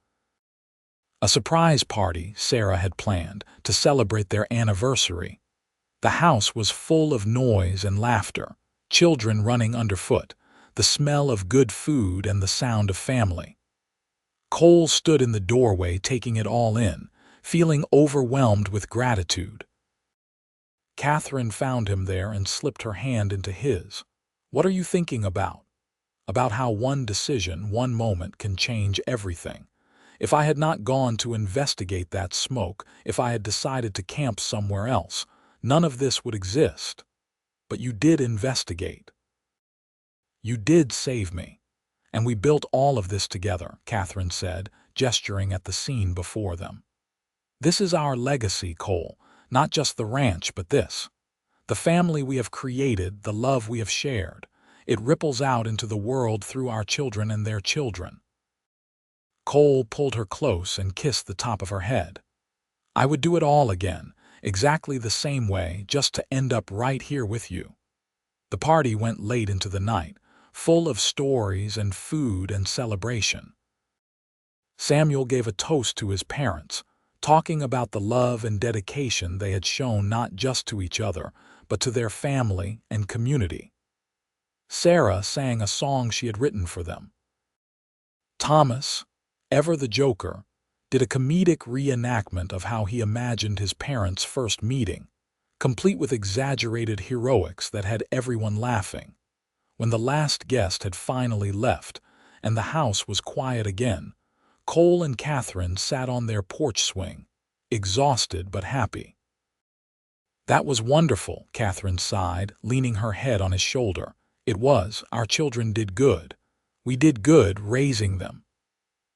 A surprise party Sarah had planned to celebrate their anniversary. The house was full of noise and laughter, children running underfoot, the smell of good food and the sound of family. Cole stood in the doorway taking it all in, feeling overwhelmed with gratitude. Catherine found him there and slipped her hand into his. What are you thinking about? About how one decision, one moment can change everything. If I had not gone to investigate that smoke, if I had decided to camp somewhere else, none of this would exist. But you did investigate. You did save me. And we built all of this together, Catherine said, gesturing at the scene before them. This is our legacy, Cole, not just the ranch, but this. The family we have created, the love we have shared. It ripples out into the world through our children and their children. Cole pulled her close and kissed the top of her head. I would do it all again, exactly the same way, just to end up right here with you. The party went late into the night, full of stories and food and celebration. Samuel gave a toast to his parents, talking about the love and dedication they had shown not just to each other, but to their family and community. Sarah sang a song she had written for them. Thomas, ever the joker, did a comedic reenactment of how he imagined his parents' first meeting, complete with exaggerated heroics that had everyone laughing. When the last guest had finally left and the house was quiet again, Cole and Catherine sat on their porch swing, exhausted but happy. That was wonderful, Catherine sighed, leaning her head on his shoulder. It was. Our children did good. We did good raising them.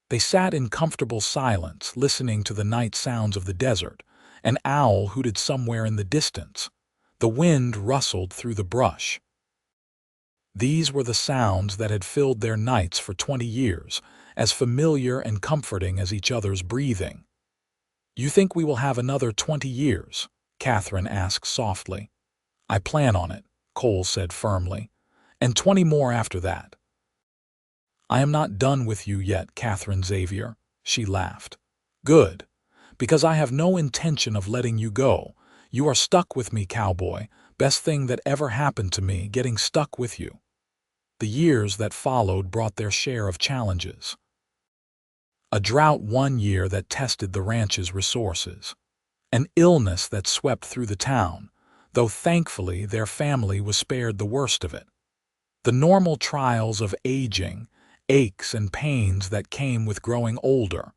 They sat in comfortable silence, listening to the night sounds of the desert. An owl hooted somewhere in the distance. The wind rustled through the brush. These were the sounds that had filled their nights for 20 years, as familiar and comforting as each other's breathing. You think we will have another 20 years? Catherine asked softly. I plan on it, Cole said firmly. And 20 more after that. I am not done with you yet, Catherine Xavier, she laughed. Good, because I have no intention of letting you go. You are stuck with me, cowboy. Best thing that ever happened to me, getting stuck with you. The years that followed brought their share of challenges. a drought one year that tested the ranch's resources, an illness that swept through the town, though thankfully their family was spared the worst of it. The normal trials of aging, aches and pains that came with growing older,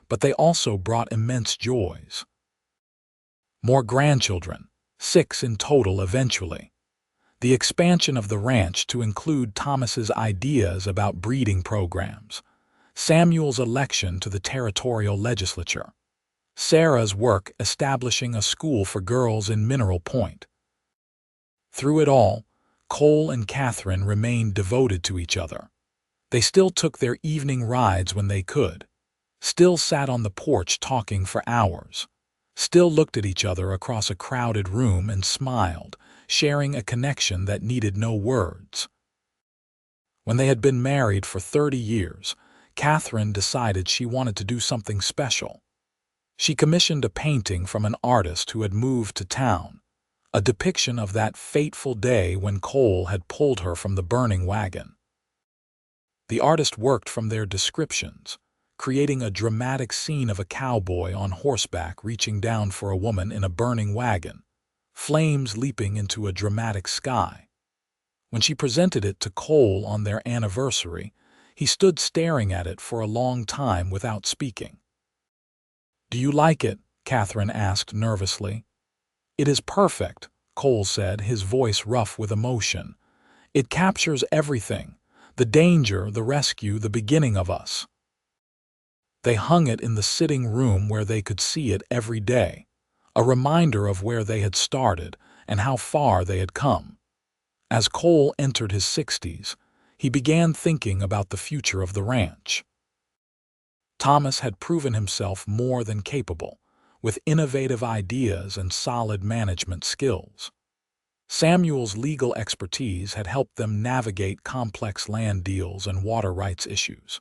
but they also brought immense joys. More grandchildren, 6 in total eventually. The expansion of the ranch to include Thomas's ideas about breeding programs, Samuel's election to the territorial legislature, Sarah's work establishing a school for girls in Mineral Point. Through it all, Cole and Catherine remained devoted to each other. They still took their evening rides when they could, still sat on the porch talking for hours, still looked at each other across a crowded room and smiled, sharing a connection that needed no words. When they had been married for 30 years, Catherine decided she wanted to do something special. She commissioned a painting from an artist who had moved to town, a depiction of that fateful day when Cole had pulled her from the burning wagon. The artist worked from their descriptions, creating a dramatic scene of a cowboy on horseback reaching down for a woman in a burning wagon, flames leaping into a dramatic sky. When she presented it to Cole on their anniversary, he stood staring at it for a long time without speaking. "Do you like it?" Catherine asked nervously. "It is perfect," Cole said, his voice rough with emotion. "It captures everything, the danger, the rescue, the beginning of us." They hung it in the sitting room where they could see it every day, a reminder of where they had started and how far they had come. As Cole entered his 60s, he began thinking about the future of the ranch. Thomas had proven himself more than capable, with innovative ideas and solid management skills. Samuel's legal expertise had helped them navigate complex land deals and water rights issues.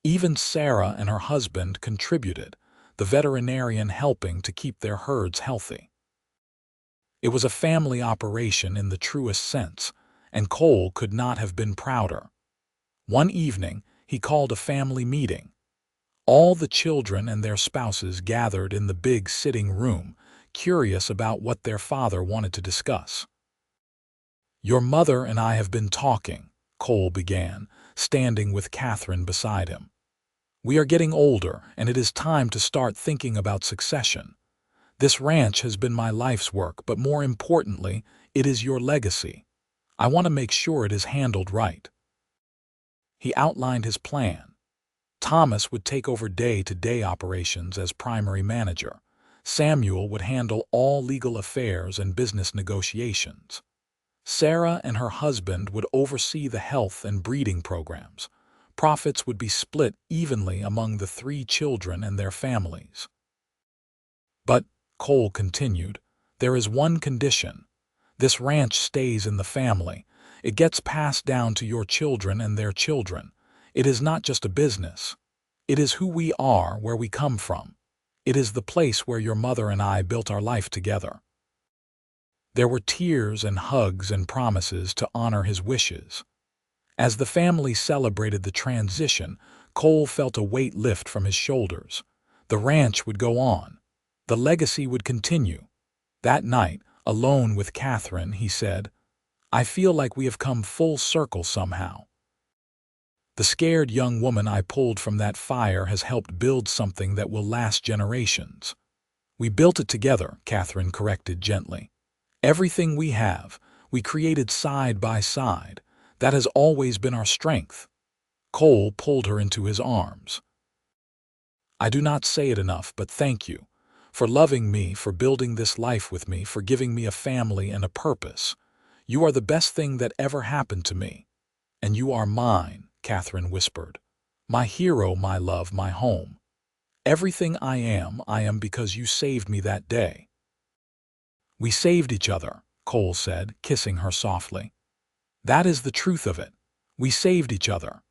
Even Sarah and her husband contributed, the veterinarian helping to keep their herds healthy. It was a family operation in the truest sense, and Cole could not have been prouder. One evening, he called a family meeting. All the children and their spouses gathered in the big sitting room, curious about what their father wanted to discuss. "Your mother and I have been talking," Cole began, standing with Catherine beside him. "We are getting older, and it is time to start thinking about succession. This ranch has been my life's work, but more importantly, it is your legacy. I want to make sure it is handled right." He outlined his plan. Thomas would take over day-to-day operations as primary manager. Samuel would handle all legal affairs and business negotiations. Sarah and her husband would oversee the health and breeding programs. Profits would be split evenly among the 3 children and their families. "But," Cole continued, "there is one condition. This ranch stays in the family. It gets passed down to your children and their children. It is not just a business. It is who we are, where we come from. It is the place where your mother and I built our life together." There were tears and hugs and promises to honor his wishes. As the family celebrated the transition, Cole felt a weight lift from his shoulders. The ranch would go on. The legacy would continue. That night, alone with Catherine, he said, "I feel like we have come full circle somehow. The scared young woman I pulled from that fire has helped build something that will last generations." "We built it together," Catherine corrected gently. "Everything we have, we created side by side. That has always been our strength." Cole pulled her into his arms. "I do not say it enough, but thank you. For loving me, for building this life with me, for giving me a family and a purpose. You are the best thing that ever happened to me. And you are mine," Catherine whispered. "My hero, my love, my home. Everything I am because you saved me that day." "We saved each other," Cole said, kissing her softly. "That is the truth of it. We saved each other."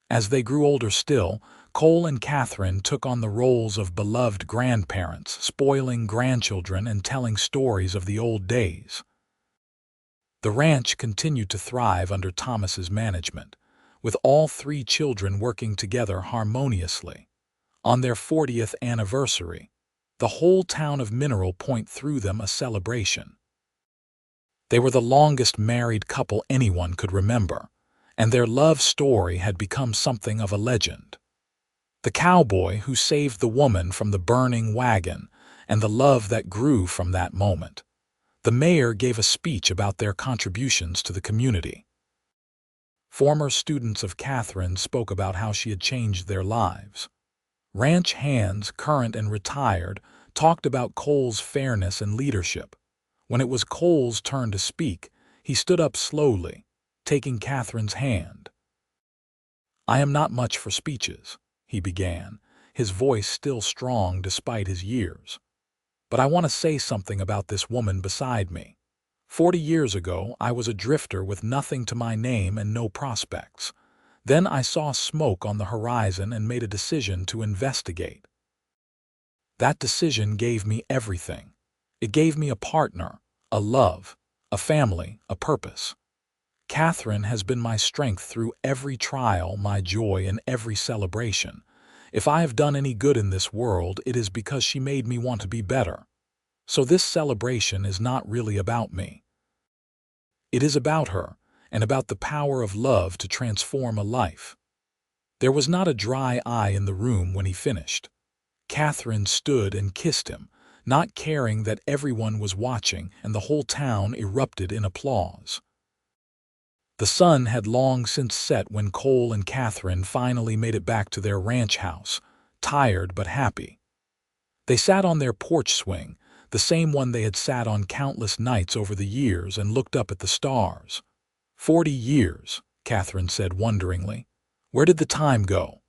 As they grew older still, Cole and Catherine took on the roles of beloved grandparents, spoiling grandchildren and telling stories of the old days. The ranch continued to thrive under Thomas's management, with all 3 children working together harmoniously. On their 40th anniversary, the whole town of Mineral Point threw them a celebration. They were the longest married couple anyone could remember, and their love story had become something of a legend. The cowboy who saved the woman from the burning wagon, and the love that grew from that moment. The mayor gave a speech about their contributions to the community. Former students of Catherine spoke about how she had changed their lives. Ranch hands, current and retired, talked about Cole's fairness and leadership. When it was Cole's turn to speak, he stood up slowly, taking Catherine's hand. "I am not much for speeches," he began, his voice still strong despite his years. "But I want to say something about this woman beside me. 40 years ago, I was a drifter with nothing to my name and no prospects. Then I saw smoke on the horizon and made a decision to investigate. That decision gave me everything. It gave me a partner, a love, a family, a purpose. Catherine has been my strength through every trial, my joy in every celebration. If I have done any good in this world, it is because she made me want to be better. So this celebration is not really about me. It is about her, and about the power of love to transform a life." There was not a dry eye in the room when he finished. Catherine stood and kissed him, not caring that everyone was watching, and the whole town erupted in applause. The sun had long since set when Cole and Catherine finally made it back to their ranch house, tired but happy. They sat on their porch swing, the same one they had sat on countless nights over the years, and looked up at the stars. 40 years, Catherine said wonderingly. Where did the time go?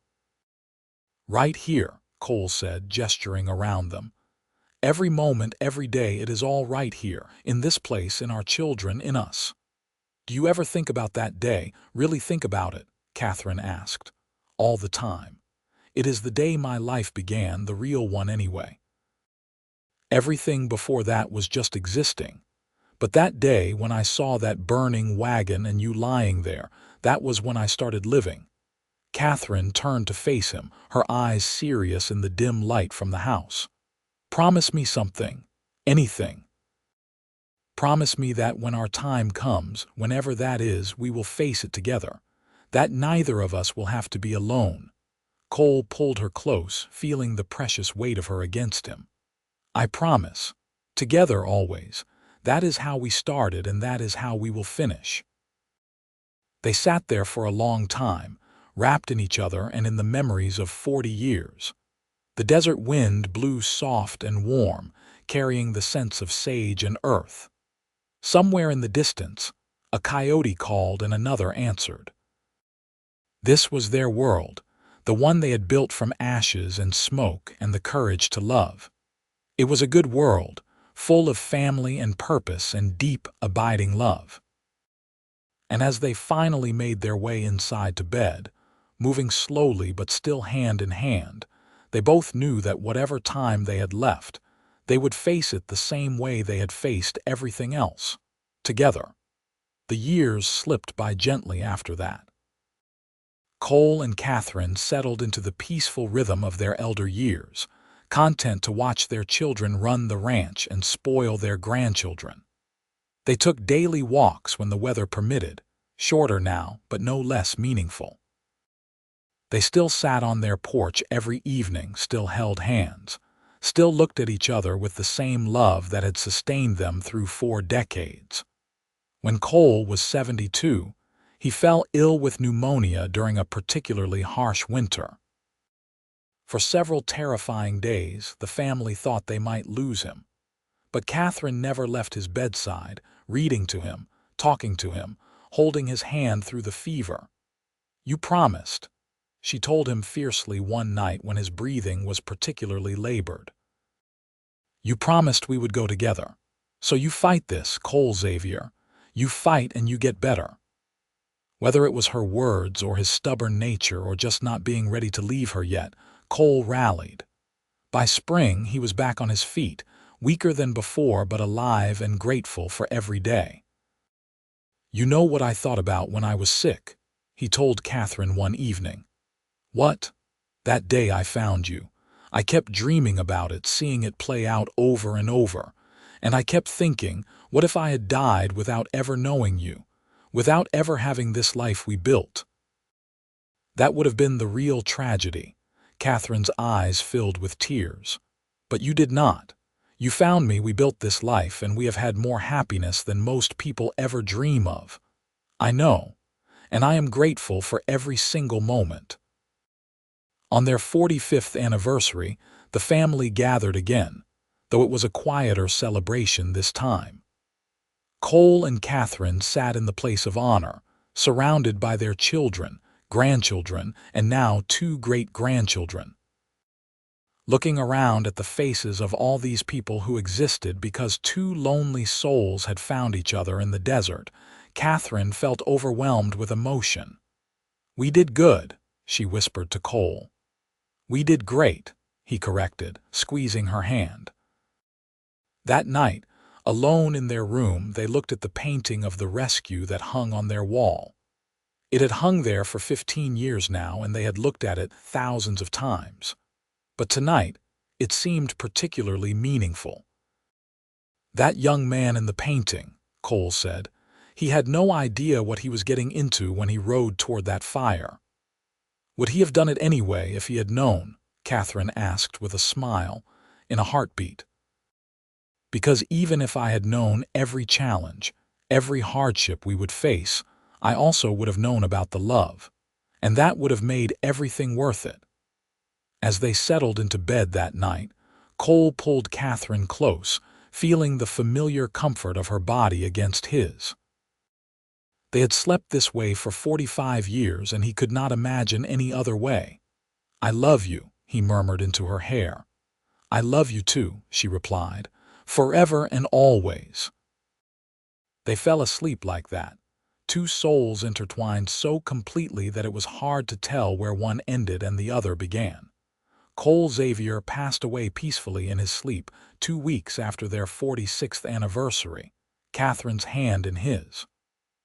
Right here, Cole said, gesturing around them. Every moment, every day, it is all right here, in this place, in our children, in us. Do you ever think about that day, really think about it? Catherine asked. All the time. It is the day my life began, the real one anyway. Everything before that was just existing. But that day when I saw that burning wagon and you lying there, that was when I started living. Catherine turned to face him, her eyes serious in the dim light from the house. Promise me something. Anything. Promise me that when our time comes, whenever that is, we will face it together. That neither of us will have to be alone. Cole pulled her close, feeling the precious weight of her against him. I promise. Together always. That is how we started, and that is how we will finish. They sat there for a long time, wrapped in each other and in the memories of 40 years. The desert wind blew soft and warm, carrying the scents of sage and earth. Somewhere in the distance, a coyote called and another answered. This was their world, the one they had built from ashes and smoke and the courage to love. It was a good world, full of family and purpose and deep, abiding love. And as they finally made their way inside to bed, moving slowly but still hand in hand, they both knew that whatever time they had left, they would face it the same way they had faced everything else, together. The years slipped by gently after that. Cole and Catherine settled into the peaceful rhythm of their elder years, content to watch their children run the ranch and spoil their grandchildren. They took daily walks when the weather permitted, shorter now, but no less meaningful. They still sat on their porch every evening, still held hands, still looked at each other with the same love that had sustained them through 4 decades. When Cole was 72, he fell ill with pneumonia during a particularly harsh winter. For several terrifying days, the family thought they might lose him. But Catherine never left his bedside, reading to him, talking to him, holding his hand through the fever. You promised, she told him fiercely one night when his breathing was particularly labored. You promised we would go together. So you fight this, Cole Xavier. You fight and you get better. Whether it was her words or his stubborn nature or just not being ready to leave her yet, Cole rallied. By spring, he was back on his feet, weaker than before but alive and grateful for every day. You know what I thought about when I was sick, he told Catherine one evening. What? That day I found you. I kept dreaming about it, seeing it play out over and over. And I kept thinking, what if I had died without ever knowing you, without ever having this life we built? That would have been the real tragedy. Catherine's eyes filled with tears. But you did not. You found me, we built this life, and we have had more happiness than most people ever dream of. I know, and I am grateful for every single moment. On their 45th anniversary, the family gathered again, though it was a quieter celebration this time. Cole and Catherine sat in the place of honor, surrounded by their children, grandchildren, and now 2 great-grandchildren. Looking around at the faces of all these people who existed because 2 lonely souls had found each other in the desert, Catherine felt overwhelmed with emotion. "We did good," she whispered to Cole. "We did great," he corrected, squeezing her hand. That night, alone in their room, they looked at the painting of the rescue that hung on their wall. It had hung there for 15 years now, and they had looked at it thousands of times. But tonight, it seemed particularly meaningful. "That young man in the painting," Cole said, "he had no idea what he was getting into when he rode toward that fire." "Would he have done it anyway if he had known?" Catherine asked with a smile, in a heartbeat. "Because even if I had known every challenge, every hardship we would face, I also would have known about the love, and that would have made everything worth it." As they settled into bed that night, Cole pulled Catherine close, feeling the familiar comfort of her body against his. They had slept this way for 45 years, and he could not imagine any other way. "I love you," he murmured into her hair. "I love you too," she replied, "forever and always." They fell asleep like that, 2 souls intertwined so completely that it was hard to tell where one ended and the other began. Cole Xavier passed away peacefully in his sleep 2 weeks after their 46th anniversary, Catherine's hand in his.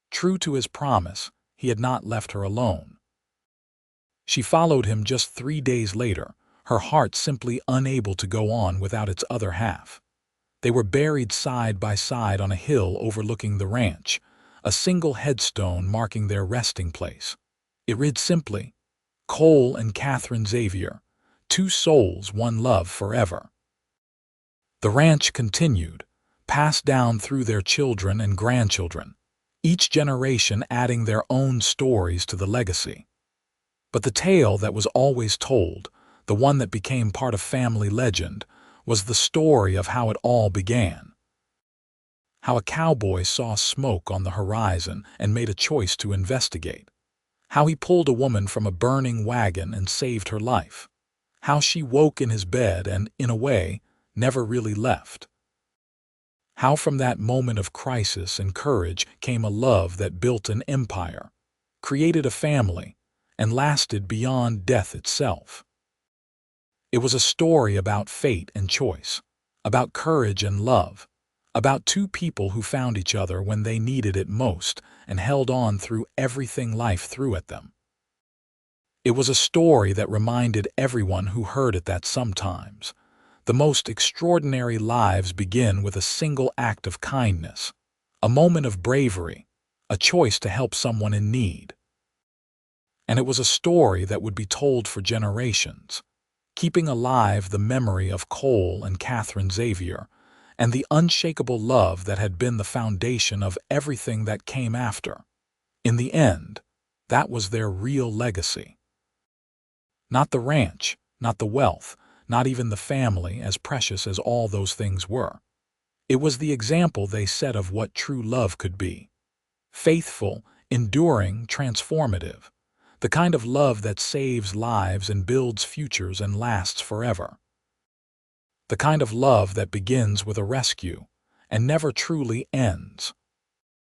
True to his promise, he had not left her alone. She followed him just 3 days later, her heart simply unable to go on without its other half. They were buried side by side on a hill overlooking the ranch, a single headstone marking their resting place. It read simply, "Cole and Catherine Xavier, 2 souls, 1 love forever." The ranch continued, passed down through their children and grandchildren, each generation adding their own stories to the legacy. But the tale that was always told, the one that became part of family legend, was the story of how it all began. How a cowboy saw smoke on the horizon and made a choice to investigate. How he pulled a woman from a burning wagon and saved her life. How she woke in his bed and, in a way, never really left. How from that moment of crisis and courage came a love that built an empire, created a family, and lasted beyond death itself. It was a story about fate and choice, about courage and love, about 2 people who found each other when they needed it most and held on through everything life threw at them. It was a story that reminded everyone who heard it that sometimes the most extraordinary lives begin with a single act of kindness, a moment of bravery, a choice to help someone in need. And it was a story that would be told for generations, keeping alive the memory of Cole and Catherine Xavier and the unshakable love that had been the foundation of everything that came after. In the end, that was their real legacy. Not the ranch, not the wealth, not even the family, as precious as all those things were. It was the example they set of what true love could be. Faithful, enduring, transformative. The kind of love that saves lives and builds futures and lasts forever. The kind of love that begins with a rescue and never truly ends.